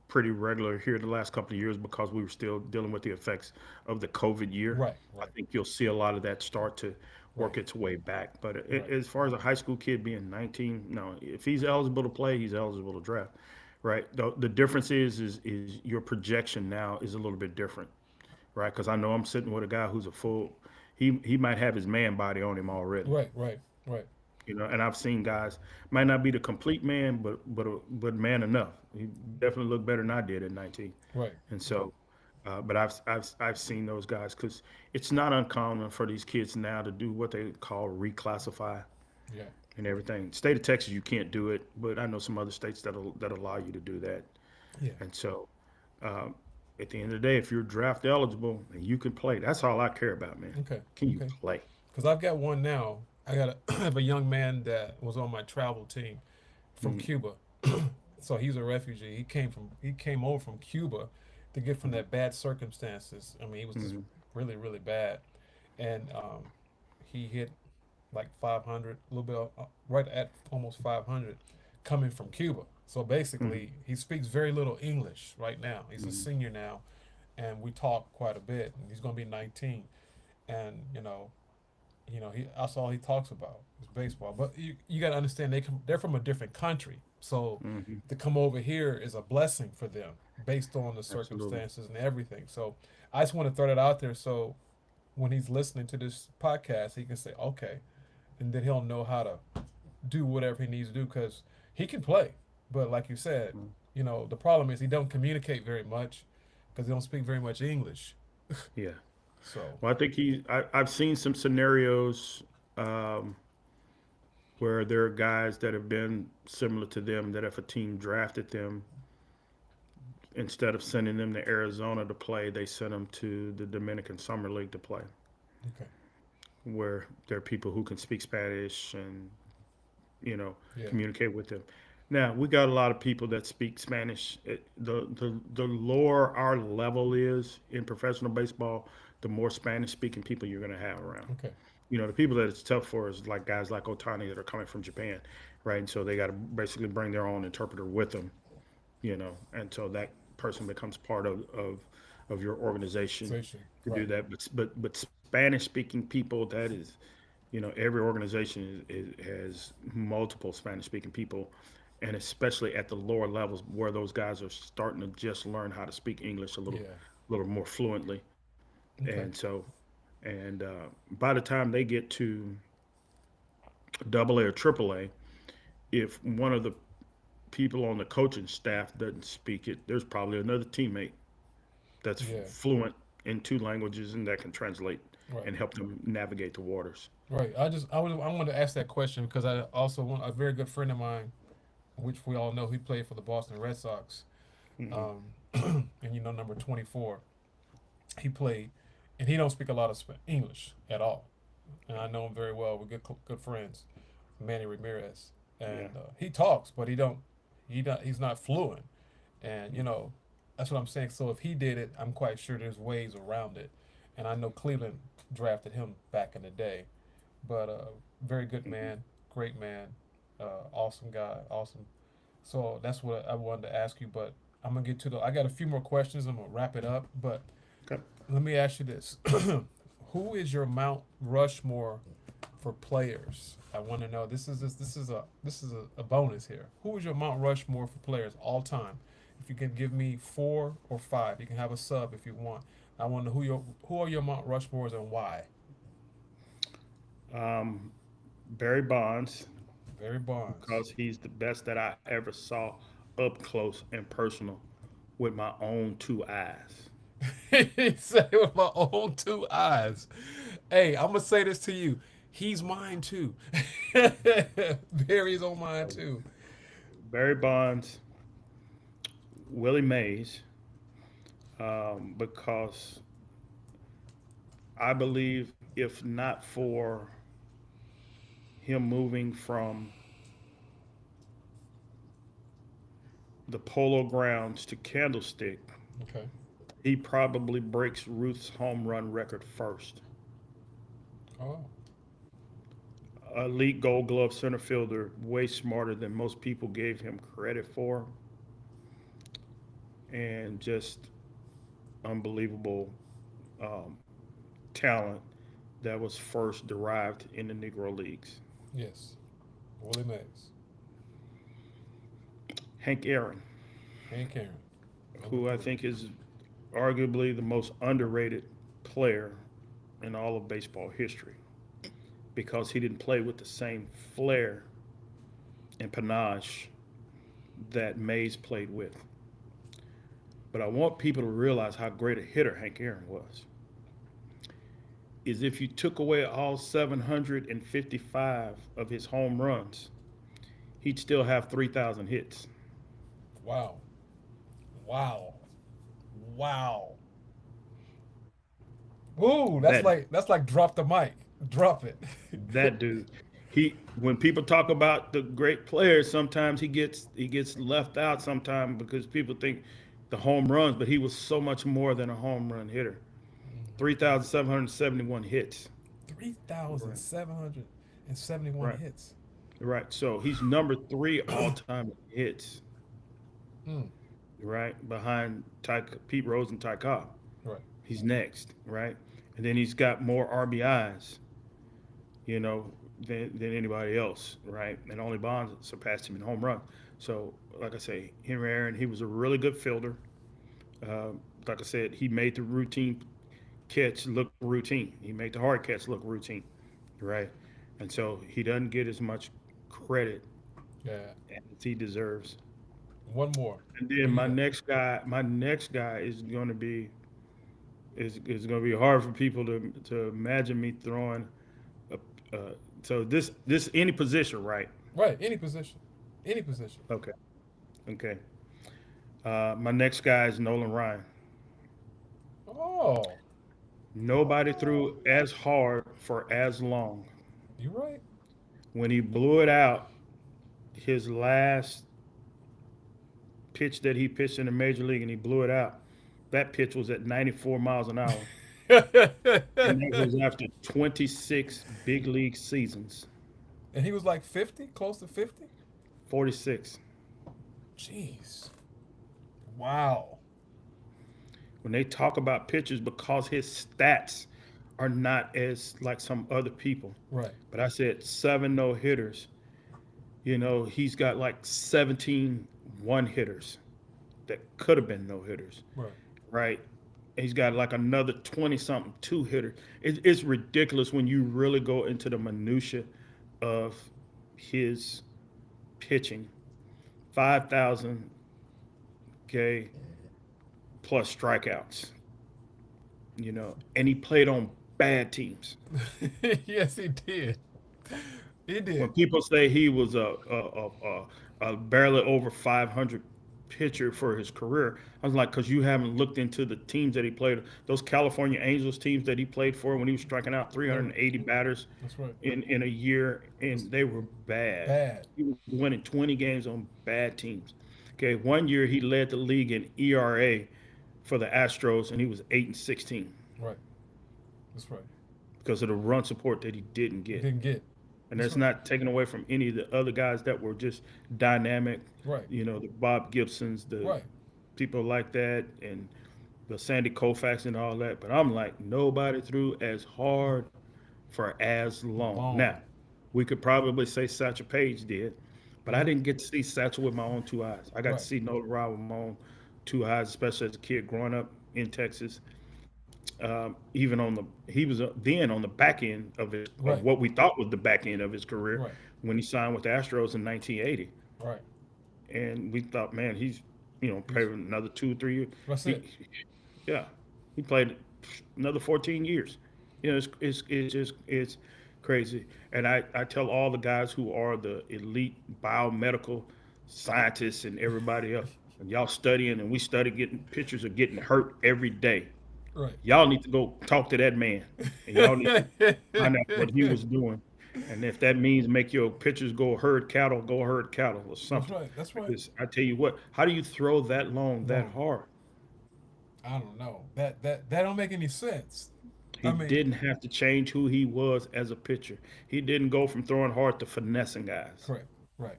B: pretty regular here the last couple of years because we were still dealing with the effects of the COVID year.
A: Right.
B: I
A: Right.
B: think you'll see a lot of that start to work
A: Right.
B: its way back. But
A: Right.
B: as far as a high school kid being 19, no, if he's eligible to play, he's eligible to draft, right? The difference is your projection now is a little bit different, right? Because I know I'm sitting with a guy who's a full, he might have his man body on him already,
A: Right. Right. Right.
B: and I've seen guys might not be the complete man, but man enough. He definitely looked better than I did at 19,
A: Right.
B: and so. But I've seen those guys because it's not uncommon for these kids now to do what they call reclassify
A: Yeah.
B: and everything. State of Texas, you can't do it, but I know some other states that allow you to do that.
A: Yeah.
B: And so, um, at the end of the day, if you're draft eligible and you can play, that's all I care about, man.
A: Okay.
B: Can you
A: Okay.
B: play?
A: Because I've got one now. I have a young man that was on my travel team from
B: Mm,
A: Cuba. So he's a refugee. He came over from Cuba to get from that bad circumstances. I mean, he was just
B: mm,
A: really really bad, and he hit like 500, a little bit right at almost 500, coming from Cuba. So
B: mm,
A: basically, he speaks very little English right now. He's a
B: mm,
A: senior now, and we talk quite a bit. And he's going to be 19, and that's all he talks about is baseball. But you got to understand they're from a different country, so
B: mm.
A: to come over here is a blessing for them based on the
B: Absolutely.
A: circumstances and everything. So I just want to throw that out there so when he's listening to this podcast, he can say okay, and then he'll know how to do whatever he needs to do because he can play. But like you said,
B: Mm,
A: the problem is he don't communicate very much because he don't speak very much English.
B: yeah.
A: So
B: Well, I think I've seen some scenarios um, where there are guys that have been similar to them that if a team drafted them, instead of sending them to Arizona to play, they sent them to the Dominican Summer League to play,
A: okay,
B: where there are people who can speak Spanish and you know
A: yeah,
B: communicate with them. Now we got a lot of people that speak Spanish. The lower our level is in professional baseball, the more Spanish speaking people you're going to have around.
A: Okay.
B: The people that it's tough for is like guys like Otani that are coming from Japan, right? And so they got to basically bring their own interpreter with them, and so that person becomes part of your organization
A: Station.
B: to do
A: Right.
B: that. But Spanish speaking people, that is, every organization has multiple Spanish speaking people, and especially at the lower levels where those guys are starting to just learn how to speak English a
A: Yeah.
B: little more fluently. And
A: Okay.
B: so, and by the time they get to double A or triple A, if one of the people on the coaching staff doesn't speak it, there's probably another teammate that's
A: Yeah.
B: fluent in two languages and that can translate
A: Right.
B: and help them navigate the waters.
A: Right. I wanted to ask that question because I also want a very good friend of mine, which we all know he played for the Boston Red Sox.
B: Hmm.
A: Um, and number 24, he played, and he don't speak a lot of English at all. And I know him very well. We're good friends, Manny Ramirez,
B: Yeah.
A: and he talks, but he's not fluent. And that's what I'm saying. So if he did it, I'm quite sure there's ways around it. And I know Cleveland drafted him back in the day, but very good
B: Hmm.
A: man, great man, awesome guy, awesome. So that's what I wanted to ask you, but I'm gonna get to the. I got a few more questions. I'm gonna wrap it up, but
B: Okay.
A: let me ask you this: Who is your Mount Rushmore for players? I want to know. This is a bonus here. Who is your Mount Rushmore for players all time? If you can give me 4 or 5, you can have a sub if you want. I want to know who are your Mount Rushmores and why.
B: Um, Barry Bonds,
A: Barry Bonds.
B: because he's the best that I ever saw up close and personal with my own two eyes.
A: He said it with my own 2 eyes. Hey, I'm gonna say this to you. He's mine too. Barry's on mine too.
B: Barry Bonds, Willie Mays, because I believe if not for him moving from the Polo Grounds to Candlestick,
A: Okay.
B: he probably breaks Ruth's home run record first.
A: Oh.
B: Elite Gold Glove center fielder, way smarter than most people gave him credit for, and just unbelievable um, talent that was first derived in the Negro Leagues.
A: Yes. Willie Mays.
B: Hank Aaron,
A: Hank Aaron. Number
B: who I
A: three.
B: think is arguably the most underrated player in all of baseball history because he didn't play with the same flair and panache that Mays played with. But I want people to realize how great a hitter Hank Aaron was. Is if you took away all 755 of his home runs, he'd still have 3,000 hits.
A: Wow. Wow. Wow. Ooh, that's
B: That
A: like drop the mic. Drop it.
B: that dude, he when people talk about the great players, sometimes he gets left out sometimes because people think the home runs, but he was so much more than a home run hitter. 3,771 hits.
A: Three thousand
B: Right.
A: seven hundred and seventy-one
B: Right.
A: hits.
B: Right. So he's number three all time hits.
A: Mm,
B: Right behind Pete Rose and Ty Cobb.
A: right.
B: He's next. Right. And then he's got more RBIs, you know, than anybody else. Right. And only Bonds surpassed him in home run. So, like I say, Henry Aaron, he was a really good fielder. Uh, like I said, he made the routine catch look routine. He made the hard catch look routine, right? And so he doesn't get as much credit
A: Yeah.
B: as he deserves.
A: One more.
B: And then
A: What you got?
B: my next guy is going to be is going to be hard for people to imagine me throwing. A, so this any position, right?
A: Right. Any position. Any position.
B: Okay, okay. My next guy is Nolan Ryan.
A: Oh.
B: Nobody
A: Oh.
B: threw as hard for as long.
A: You right.
B: When he blew it out his last pitch that he pitched in the major league and he blew it out. That pitch was at 94 miles an hour, and that was after 26 big league seasons.
A: And he was like 50, close to 50.
B: 46.
A: Jeez. Wow.
B: When they talk about pitchers, because his stats are not as like some other people.
A: Right.
B: But I said 7 no hitters. You know, he's got like 17 one hitters that could have been no hitters,
A: Right.
B: right? He's got like another 20 something two hitters. It's ridiculous when you really go into the minutia of his pitching. 5,000 K plus strikeouts, you know, and he played on bad teams.
A: Yes, he did. He
B: When
A: did.
B: people say he was a barely over 500 pitcher for his career, I was like, because you haven't looked into the teams that he played. Those California Angels teams that he played for when he was striking out
A: Right.
B: 380 batters
A: That's right.
B: in a year, and they were bad.
A: Bad.
B: He was winning 20 games on bad teams. Okay, one year he led the league in ERA for the Astros, and he was 8-16
A: Right. That's right.
B: because of the run support that he didn't
A: He
B: get.
A: didn't get.
B: And
A: That's
B: that's
A: right.
B: not taken away from any of the other guys that were just dynamic,
A: Right.
B: you know, the Bob Gibsons, the
A: Right.
B: people like that, and the Sandy Koufax and all that. But I'm like, nobody threw as hard for as long.
A: Long.
B: Now, we could probably say Satchel Paige did, but I
A: Hmm.
B: didn't get to see Satchel with my own two eyes. I got to
A: Right.
B: see Nolan Ryan with my own two eyes, especially as a kid growing up in Texas. Even on the he was then on the back end of
A: Right.
B: what we thought was the back end of his career
A: Right.
B: when he signed with the Astros in 1980,
A: Right.
B: and we thought, man, he's played
A: He's,
B: another 2 3 years.
A: that's
B: He,
A: it.
B: yeah, he played another 14 years. You know, it's just it's crazy. And I tell all the guys who are the elite biomedical scientists and everybody else, and y'all studying and we study getting pictures of getting hurt every day.
A: Right.
B: Y'all need to go talk to that man, and y'all need to find out what he was doing. And if that means make your pitchers go herd cattle or
A: That's
B: something.
A: right. That's right.
B: Because I tell you what, how do you throw that long, that
A: Long.
B: hard?
A: I don't know. That don't make any sense.
B: He
A: I mean,
B: didn't have to change who he was as a pitcher. He didn't go from throwing hard to finessing guys
A: correct. Right.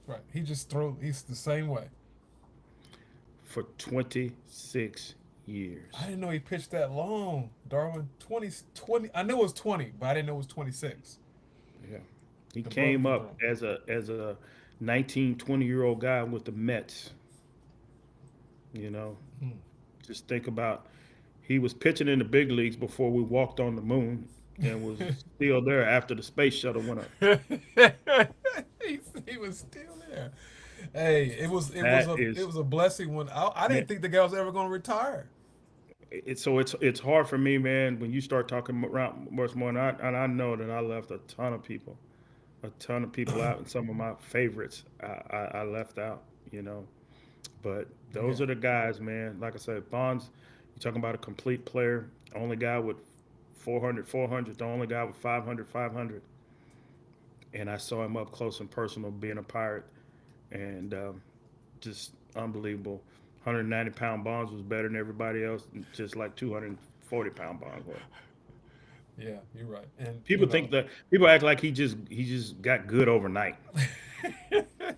A: Right. He just throw. He's the same way.
B: for 26
A: I
B: years.
A: didn't know he pitched that long, Darwin. 20, 20. I knew it was 20, but I didn't know it was 26.
B: Yeah. He
A: The brother
B: came
A: can
B: up
A: throw.
B: as a 19, 20-year-old guy with the Mets, you know.
A: Hmm.
B: Just think about he was pitching in the big leagues before we walked on the moon and was still there after the space shuttle went up.
A: he was still there. Hey,
B: That
A: it
B: is
A: was a blessing when I
B: man,
A: didn't think the guy was ever going to retire.
B: it's hard for me, man, when you start talking around much more, and I know that I left a ton of people out, and some of my favorites I left out, you know. But those
A: Yeah.
B: are the guys, man. Like I said, Bonds, you're talking about a complete player, only guy with 400, 400, the only guy with 500, 500. And I saw him up close and personal being a Pirate, and just unbelievable. 190-pound Bonds was better than everybody else, just like 240-pound Bonds was.
A: Yeah, you're right. And
B: People act like he just got good overnight.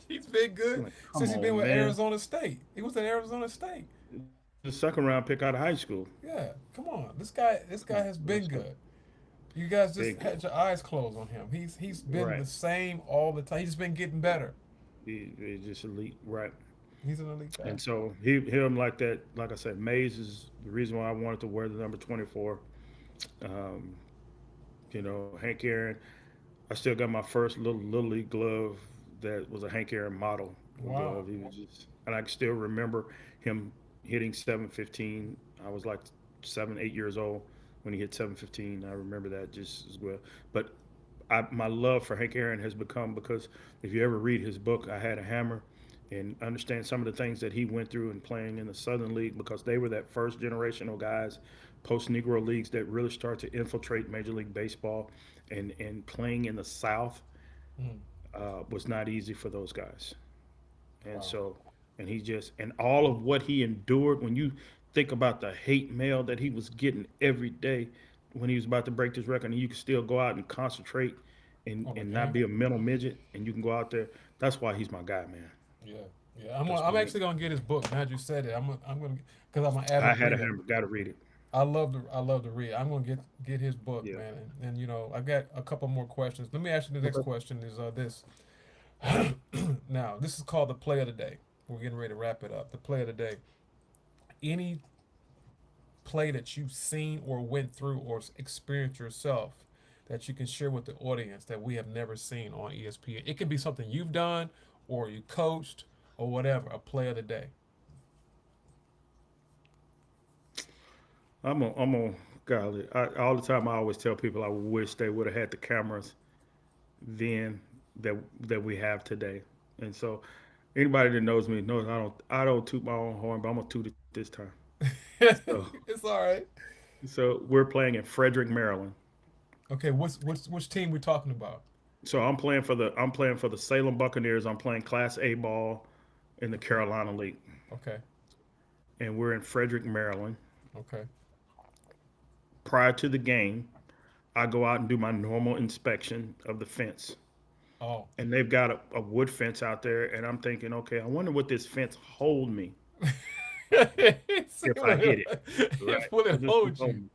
A: he's been
B: I'm
A: good
B: like, come
A: since he's been
B: on,
A: with
B: man.
A: Arizona State. He was at Arizona State.
B: The second round pick out of high school.
A: Yeah, come on. This guy has been
B: So
A: good. You guys just
B: big,
A: had your eyes closed on him. He's been
B: right?
A: the same all the time. He's just been getting better.
B: He's just elite, right?
A: He's an elite guy.
B: And so him like that. Like I said, Mays is the reason why I wanted to wear the number 24. Um, Hank Aaron. I still got my first little league glove that was a Hank Aaron model
A: Wow.
B: glove. He was just, and I can still remember him hitting 715. I was like 7, 8 years old when he hit 715. I remember that just as well. But my love for Hank Aaron has become because if you ever read his book, I Had a Hammer, and understand some of the things that he went through in playing in the Southern League because they were that first generational guys, post Negro leagues that really started to infiltrate Major League Baseball, and playing in the South
A: Mm,
B: was not easy for those guys. And
A: wow.
B: so and and all of what he endured. When you think about the hate mail that he was getting every day when he was about to break this record, and you can still go out and concentrate
A: On the
B: and not
A: game.
B: be a mental midget, and you can go out there. That's why he's my guy, man.
A: Yeah, yeah.
B: Just
A: I'm
B: for me.
A: actually gonna get his book. Now that you said it, I'm gonna because I'm an
B: I
A: avid
B: had a
A: reader.
B: hammer. Got to read it.
A: I love to read. I'm gonna get his book,
B: Yeah.
A: man. And you know, I've got a couple more questions. Let me ask you the next
B: Okay.
A: question. Is this now? This is called the play of the day. We're getting ready to wrap it up. The play of the day. Any play that you've seen or went through or experienced yourself that you can share with the audience that we have never seen on ESPN. It could be something you've done or you coached or whatever. A play of the day.
B: I'm a golly. All the time, I always tell people I wish they would have had the cameras then that we have today. And so, anybody that knows me knows I don't toot my own horn, but I'm gonna toot it this time. So,
A: It's all right.
B: so we're playing in Frederick, Maryland.
A: Okay, which team we talking about?
B: So I'm playing for the Salem Buccaneers. I'm playing Class A ball in the
A: Okay,
B: Carolina League,
A: okay,
B: and we're in Frederick, Maryland.
A: okay.
B: Prior to the game, I go out and do my normal inspection of the fence,
A: Oh,
B: and they've got a wood fence out there, and I'm thinking, okay, I wonder what this fence hold me
A: See
B: if I hit it, right?
A: will it
B: What this fence
A: hold
B: hold
A: you?
B: me?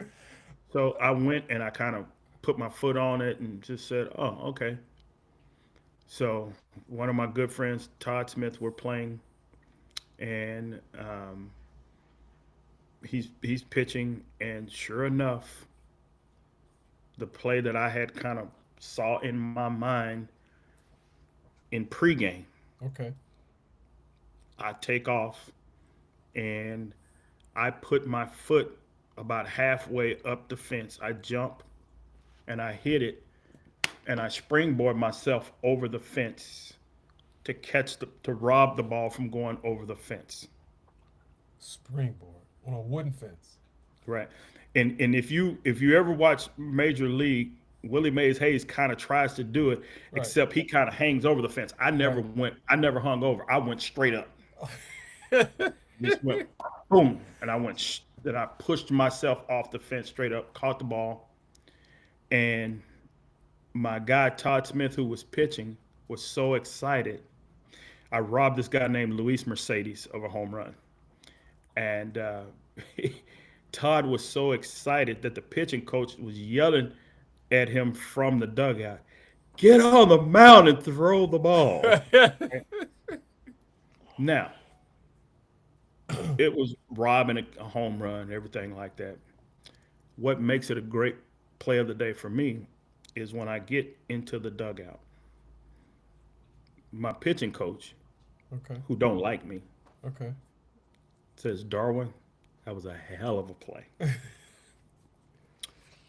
B: So I went and I kind of put my foot on it and just said, oh, okay. So one of my good friends, Todd Smith, we're playing, and he's pitching, and sure enough, the play that I had kind of saw in my mind in pregame,
A: Okay.
B: I take off and I put my foot about halfway up the fence. I jump and I hit it, and I springboard myself over the fence to rob the ball from going over the fence.
A: Springboard on a wooden fence.
B: Right. And if you ever watch Major League, Willie Mays Hayes kind of tries to do it,
A: Right,
B: except he kind of hangs over the fence.
A: right.
B: I never hung over. I went straight up. Just went boom, and then I pushed myself off the fence straight up, caught the ball, and my guy Todd Smith, who was pitching, was so excited. I robbed this guy named Luis Mercedes of a home run, and Todd was so excited that the pitching coach was yelling at him from the dugout, "Get on the mound and throw the ball." Now, it was robbing a home run, everything like that. What makes it a great play of the day for me is when I get into the dugout. My pitching coach,
A: Okay,
B: who don't like me,
A: okay.
B: says, "Darwin, that was a hell of a play."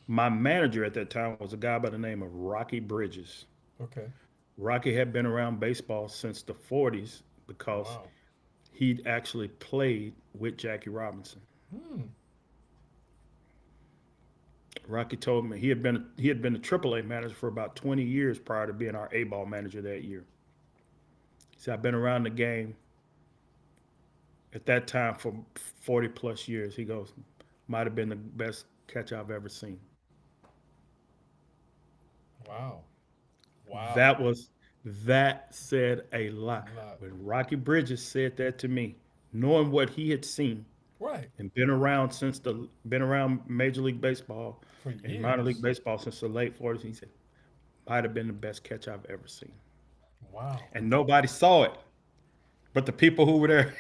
B: My manager at that time was a guy by the name of Rocky Bridges.
A: Okay.
B: Rocky had been around baseball since the 40s because
A: Wow.
B: he'd actually played with Jackie Robinson.
A: Hmm.
B: Rocky told me he had been a AAA manager for about 20 years prior to being our A ball manager that year. He said, "I've been around the game at that time for 40 plus years." He goes, "Might have been the best catch I've ever seen."
A: Wow. Wow.
B: That was that said a lot.
A: Not
B: When Rocky Bridges said that to me, knowing what he had seen
A: right
B: and been around Major League Baseball
A: for
B: and minor league
A: years.
B: baseball since the late 40s, he said, "Might have been the best catch I've ever seen."
A: Wow.
B: And nobody saw it but the people who were there.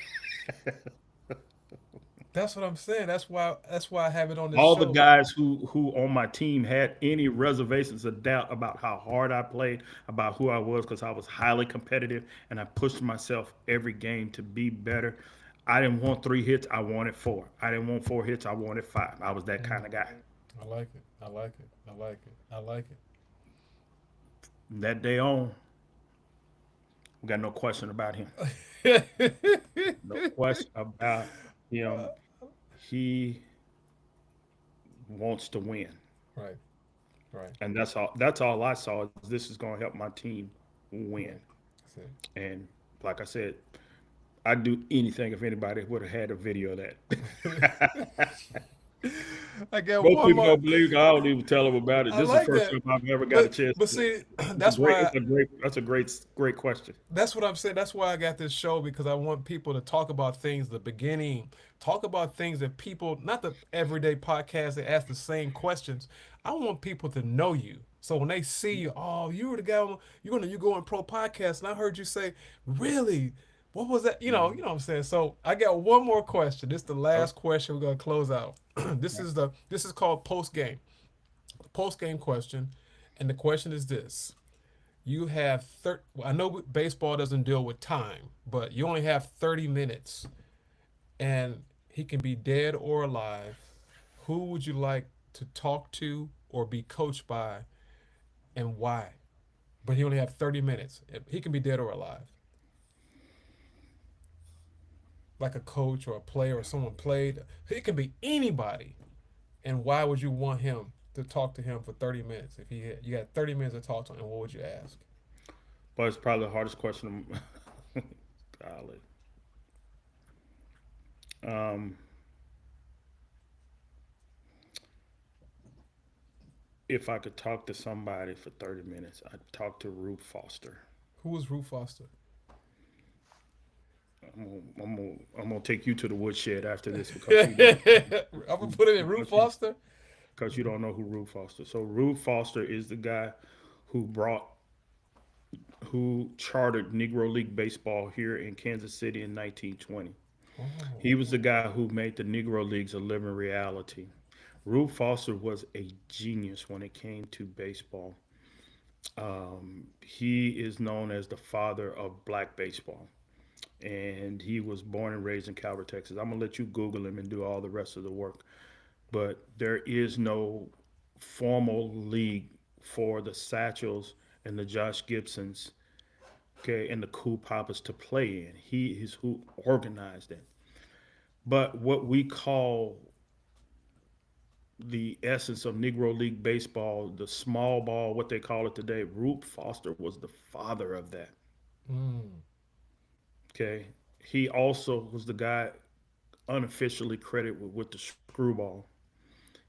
A: That's what I'm saying. That's why I have it on this
B: All the
A: show.
B: guys who on my team had any reservations of doubt about how hard I played, about who I was, because I was highly competitive and I pushed myself every game to be better. I didn't want 3 hits, I wanted 4. I didn't want 4 hits, I wanted 5. I was that
A: Mm,
B: kind of guy.
A: I like it. I like it. I like it. I like
B: From that day on, we got no question about him.
A: it.
B: No question about him. He wants to win.
A: Right. Right.
B: And that's all I saw is this is going to help my team win.
A: Right. That's it.
B: And like I said, I'd do anything if anybody would have had a video of that.
A: I got
B: Most
A: one
B: people
A: more.
B: don't believe it. I don't even tell them about it.
A: I
B: This is the
A: like
B: first
A: that,
B: time I've ever got a
A: but
B: chance
A: but
B: to.
A: see,
B: It's a
A: that's
B: great.
A: why
B: It's a great. That's a great question.
A: that's what I'm saying. That's why I got this show because I want people to talk about things, the beginning, talk about things that people, not the everyday podcast that ask the same questions. I want people to know you. So when they see you, oh, you were the guy on you go in pro podcast, and I heard you say, really? What was that? You know what I'm saying. So I got one more question. This is the
B: Oh,
A: last question. We're gonna close out. This is called post game question, and the question is this: you have I know baseball doesn't deal with time, but you only have 30 minutes, and he can be dead or alive. Who would you like to talk to or be coached by, and why? But he only have 30 minutes. He can be dead or alive, like a coach or a player or someone played. It can be anybody. And why would you want him to talk to him for 30 minutes? If you got 30 minutes to talk to him, what would you ask?
B: but it's probably the hardest question. Golly. Um, if I could talk to somebody for 30 minutes, I'd talk to Ruth Foster.
A: Who was Ruth Foster?
B: I'm gonna take you to the woodshed after this because
A: I'm gonna put it in Ruth
B: because you
A: Foster.
B: because you don't know who Ruth Foster. So Ruth Foster is the guy who brought who chartered Negro League baseball here in Kansas City in 1920.
A: Oh,
B: He was the guy who made the Negro Leagues a living reality. Ruth Foster was a genius when it came to baseball. He is known as the father of black baseball, and he was born and raised in Calvert, Texas. I'm gonna let you Google him and do all the rest of the work. But there is no formal league for the Satchels and the Josh Gibsons, okay, and the Cool Papas to play in. He is who organized it. But what we call the essence of Negro League baseball, the small ball, what they call it today, Rube Foster was the father of that.
A: mm,
B: Okay. He also was the guy unofficially credited with the screwball.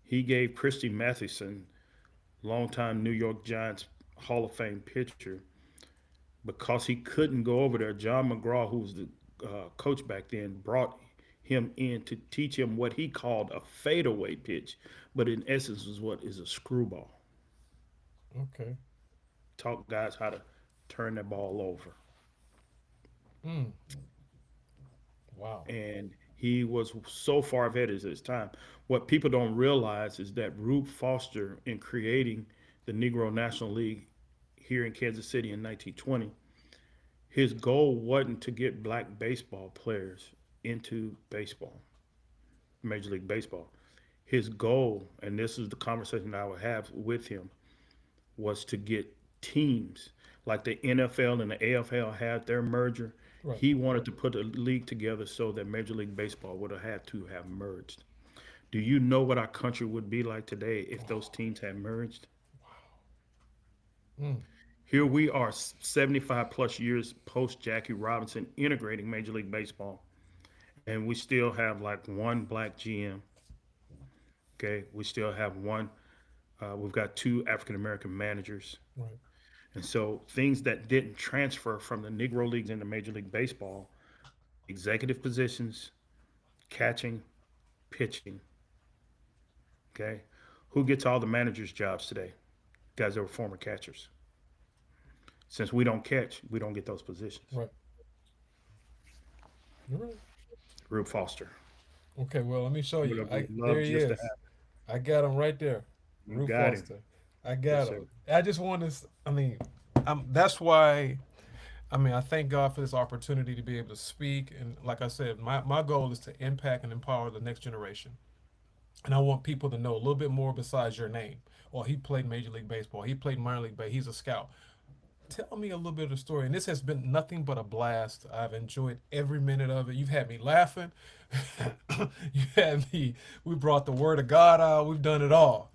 B: He gave Christy Mathewson, longtime New York Giants Hall of Fame pitcher, because he couldn't go over there. John McGraw, who was the coach back then, brought him in to teach him what he called a fadeaway pitch, but in essence is what is a screwball.
A: okay.
B: Taught guys how to turn that ball over.
A: Mm, wow.
B: And he was so far ahead of his time. What people don't realize is that Rube Foster, in creating the Negro National League here in Kansas City in 1920, his goal wasn't to get black baseball players into baseball, Major League Baseball. His goal, and this is the conversation I would have with him, was to get teams like the NFL and the AFL had their merger.
A: Right.
B: He wanted to put a league together so that Major League Baseball would have had to have merged. Do you know what our country would be like today if those teams had merged?
A: Mm,
B: Here we are, 75 plus years post Jackie Robinson integrating Major League Baseball, and we still have like one black GM. Okay, we still have one. We've got two African American managers.
A: right.
B: And so things that didn't transfer from the Negro Leagues into Major League Baseball, executive positions, catching, pitching. Okay. Who gets all the managers' jobs today? Guys that were former catchers. Since we don't catch, we don't get those positions.
A: Right. You're right.
B: Rube Foster.
A: Okay. Well, let me show
B: Would
A: you.
B: have
A: There
B: loved
A: he
B: just to
A: is.
B: have.
A: I got him right there.
B: You
A: Ruth
B: got him.
A: Foster. I
B: Yes,
A: got
B: sir.
A: him. I just want to. I mean, that's why. I mean, I thank God for this opportunity to be able to speak. And like I said, my goal is to impact and empower the next generation. And I want people to know a little bit more besides your name. Or he played Major League Baseball. He played minor league baseball. He's a scout. Tell me a little bit of the story. And this has been nothing but a blast. I've enjoyed every minute of it. You've had me laughing. You had me. We brought the word of God out. We've done it all.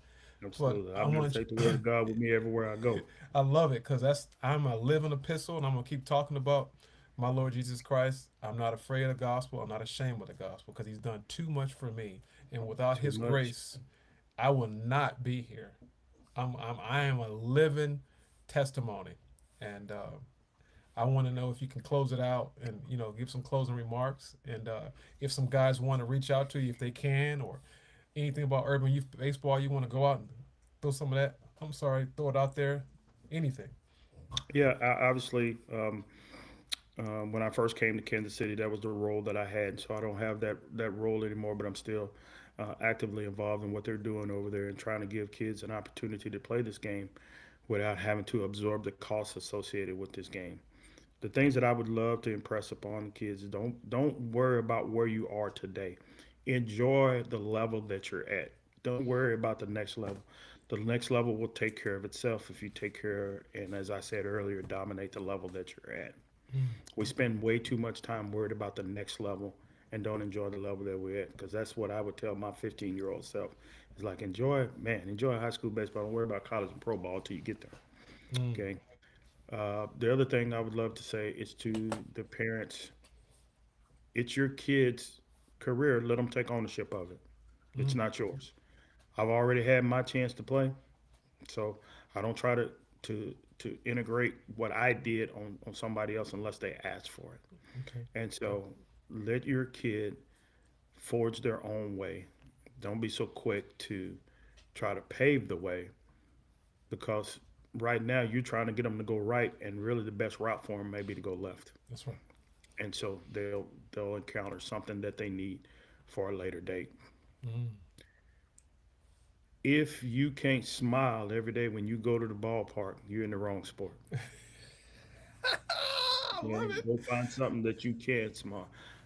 A: But
B: Absolutely.
A: I
B: I'm going to
A: want
B: take the word of God with me everywhere I go.
A: I love it because I'm a living epistle, and I'm gonna keep talking about My Lord Jesus Christ, I'm not afraid of the gospel. I'm not ashamed of the gospel because he's done too much for me. And without
B: Too
A: his
B: much.
A: grace, I will not be here. I am a living testimony. And I want to know if you can close it out and, give some closing remarks. And if some guys want to reach out to you, if they can, or anything about urban youth baseball, you want to go out and throw some of that. I'm sorry, throw it out there. Anything.
B: Yeah, obviously, when I first came to Kansas City, that was the role that I had. So I don't have that role anymore, but I'm still actively involved in what they're doing over there and trying to give kids an opportunity to play this game without having to absorb the costs associated with this game. The things that I would love to impress upon the kids is don't worry about where you are today. Enjoy the level that you're at. Don't worry about the next level. The next level will take care of itself if you take care and, as I said earlier, dominate the level that you're at.
A: Mm,
B: We spend way too much time worried about the next level and don't enjoy the level that we're at, because that's what I would tell my 15-year-old self. It's like, enjoy high school baseball. Don't worry about college and pro ball until you get there.
A: mm,
B: Okay. The other thing I would love to say is to the parents, it's your kid's career. Let them take ownership of it. It's
A: mm.
B: not yours. I've already had my chance to play, so I don't try to integrate what I did on somebody else unless they ask for it.
A: Okay.
B: And so let your kid forge their own way. Don't be so quick to try to pave the way, because right now you're trying to get them to go right, and really the best route for them may be to go left.
A: That's right.
B: And so they'll encounter something that they need for a later date.
A: Mm.
B: If you can't smile every day when you go to the ballpark, you're in the wrong sport.
A: I
B: Okay?
A: love it.
B: Go find something that you can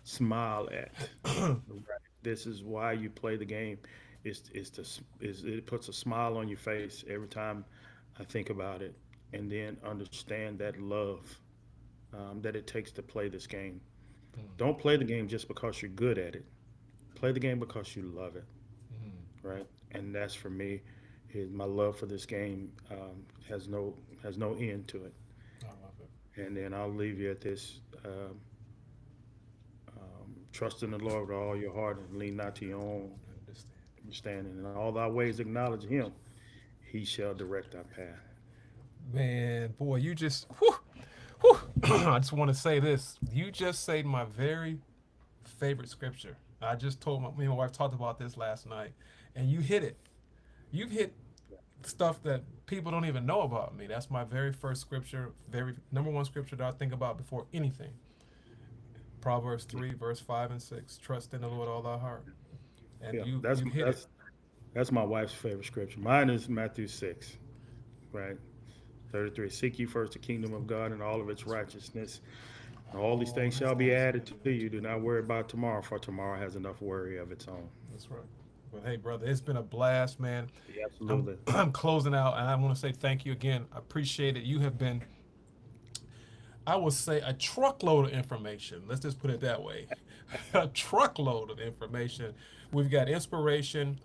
B: smile at. Right. This is why you play the game. It puts a smile on your face every time I think about it, and then understand that love that it takes to play this game.
A: Mm,
B: Don't play the game just because you're good at it. Play the game because you love it,
A: mm.
B: right? And that's for me. Is my love for this game has no end to it.
A: I love it.
B: And then I'll leave you at this: trust in the Lord with all your heart and lean not to your own
A: I understand.
B: understanding. In all thy ways acknowledge Him; He shall direct thy path.
A: Man, boy, you just, whew, whew. I just want to say this. You just said my very favorite scripture. I just told me and my wife talked about this last night, and you hit it. You've hit stuff that people don't even know about me. That's my very first scripture, very number one scripture that I think about before anything. Proverbs 3, verse 5 and 6. Trust in the Lord all thy heart. And
B: Yeah,
A: you hit it.
B: that's my wife's favorite scripture. Mine is Matthew 6, right? 33. Seek ye first the kingdom of God and all of its righteousness. And all these
A: All
B: things
A: these
B: shall be
A: things
B: added
A: added
B: to you.
A: unto
B: Do
A: you.
B: not worry about tomorrow, for tomorrow has enough worry of its own.
A: That's right. But hey, brother, it's been a blast, man.
B: Yeah,
A: I'm
B: absolutely.
A: I'm closing out, and I want to say thank you again. I appreciate it. You have been, I would say, a truckload of information. Let's just put it that way, a truckload of information. We've got inspiration,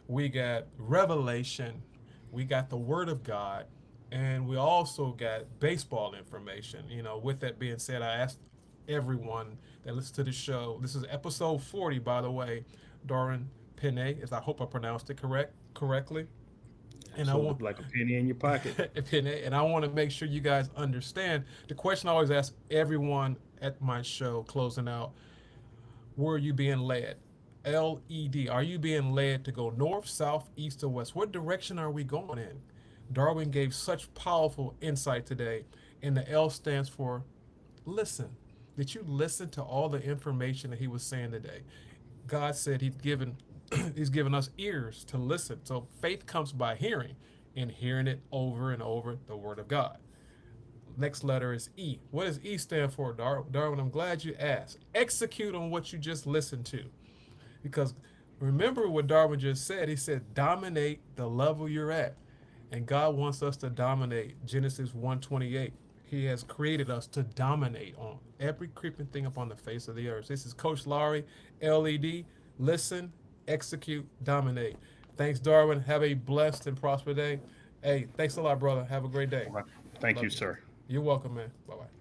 A: we got revelation, we got the Word of God, and we also got baseball information. With that being said, I asked everyone that listens to the show. This is episode 40, by the way. Darwin Pennye, as I hope I pronounced it correctly. And I want
B: Absolutely. Like a penny in your pocket.
A: Pennye, and I want to make sure you guys understand the question I always ask everyone at my show, closing out: where are you being led? LED. Are you being led to go north, south, east, or west? What direction are we going in? Darwin gave such powerful insight today, and the L stands for listen. Did you listen to all the information that he was saying today? God said he's given us ears to listen. So faith comes by hearing, and hearing it over and over the word of God. Next letter is E. What does E stand for, Darwin? I'm glad you asked. Execute on what you just listened to. Because remember what Darwin just said. He said, dominate the level you're at. And God wants us to dominate. Genesis 1:28. He has created us to dominate on every creeping thing upon the face of the earth. This is Coach Laurie, LED. Listen, execute, dominate. Thanks, Darwin. Have a blessed and prosperous day. Hey, thanks a lot, brother. Have a great day.
B: All right. Thank
A: Love
B: you,
A: you.
B: sir.
A: You're welcome, man. Bye bye.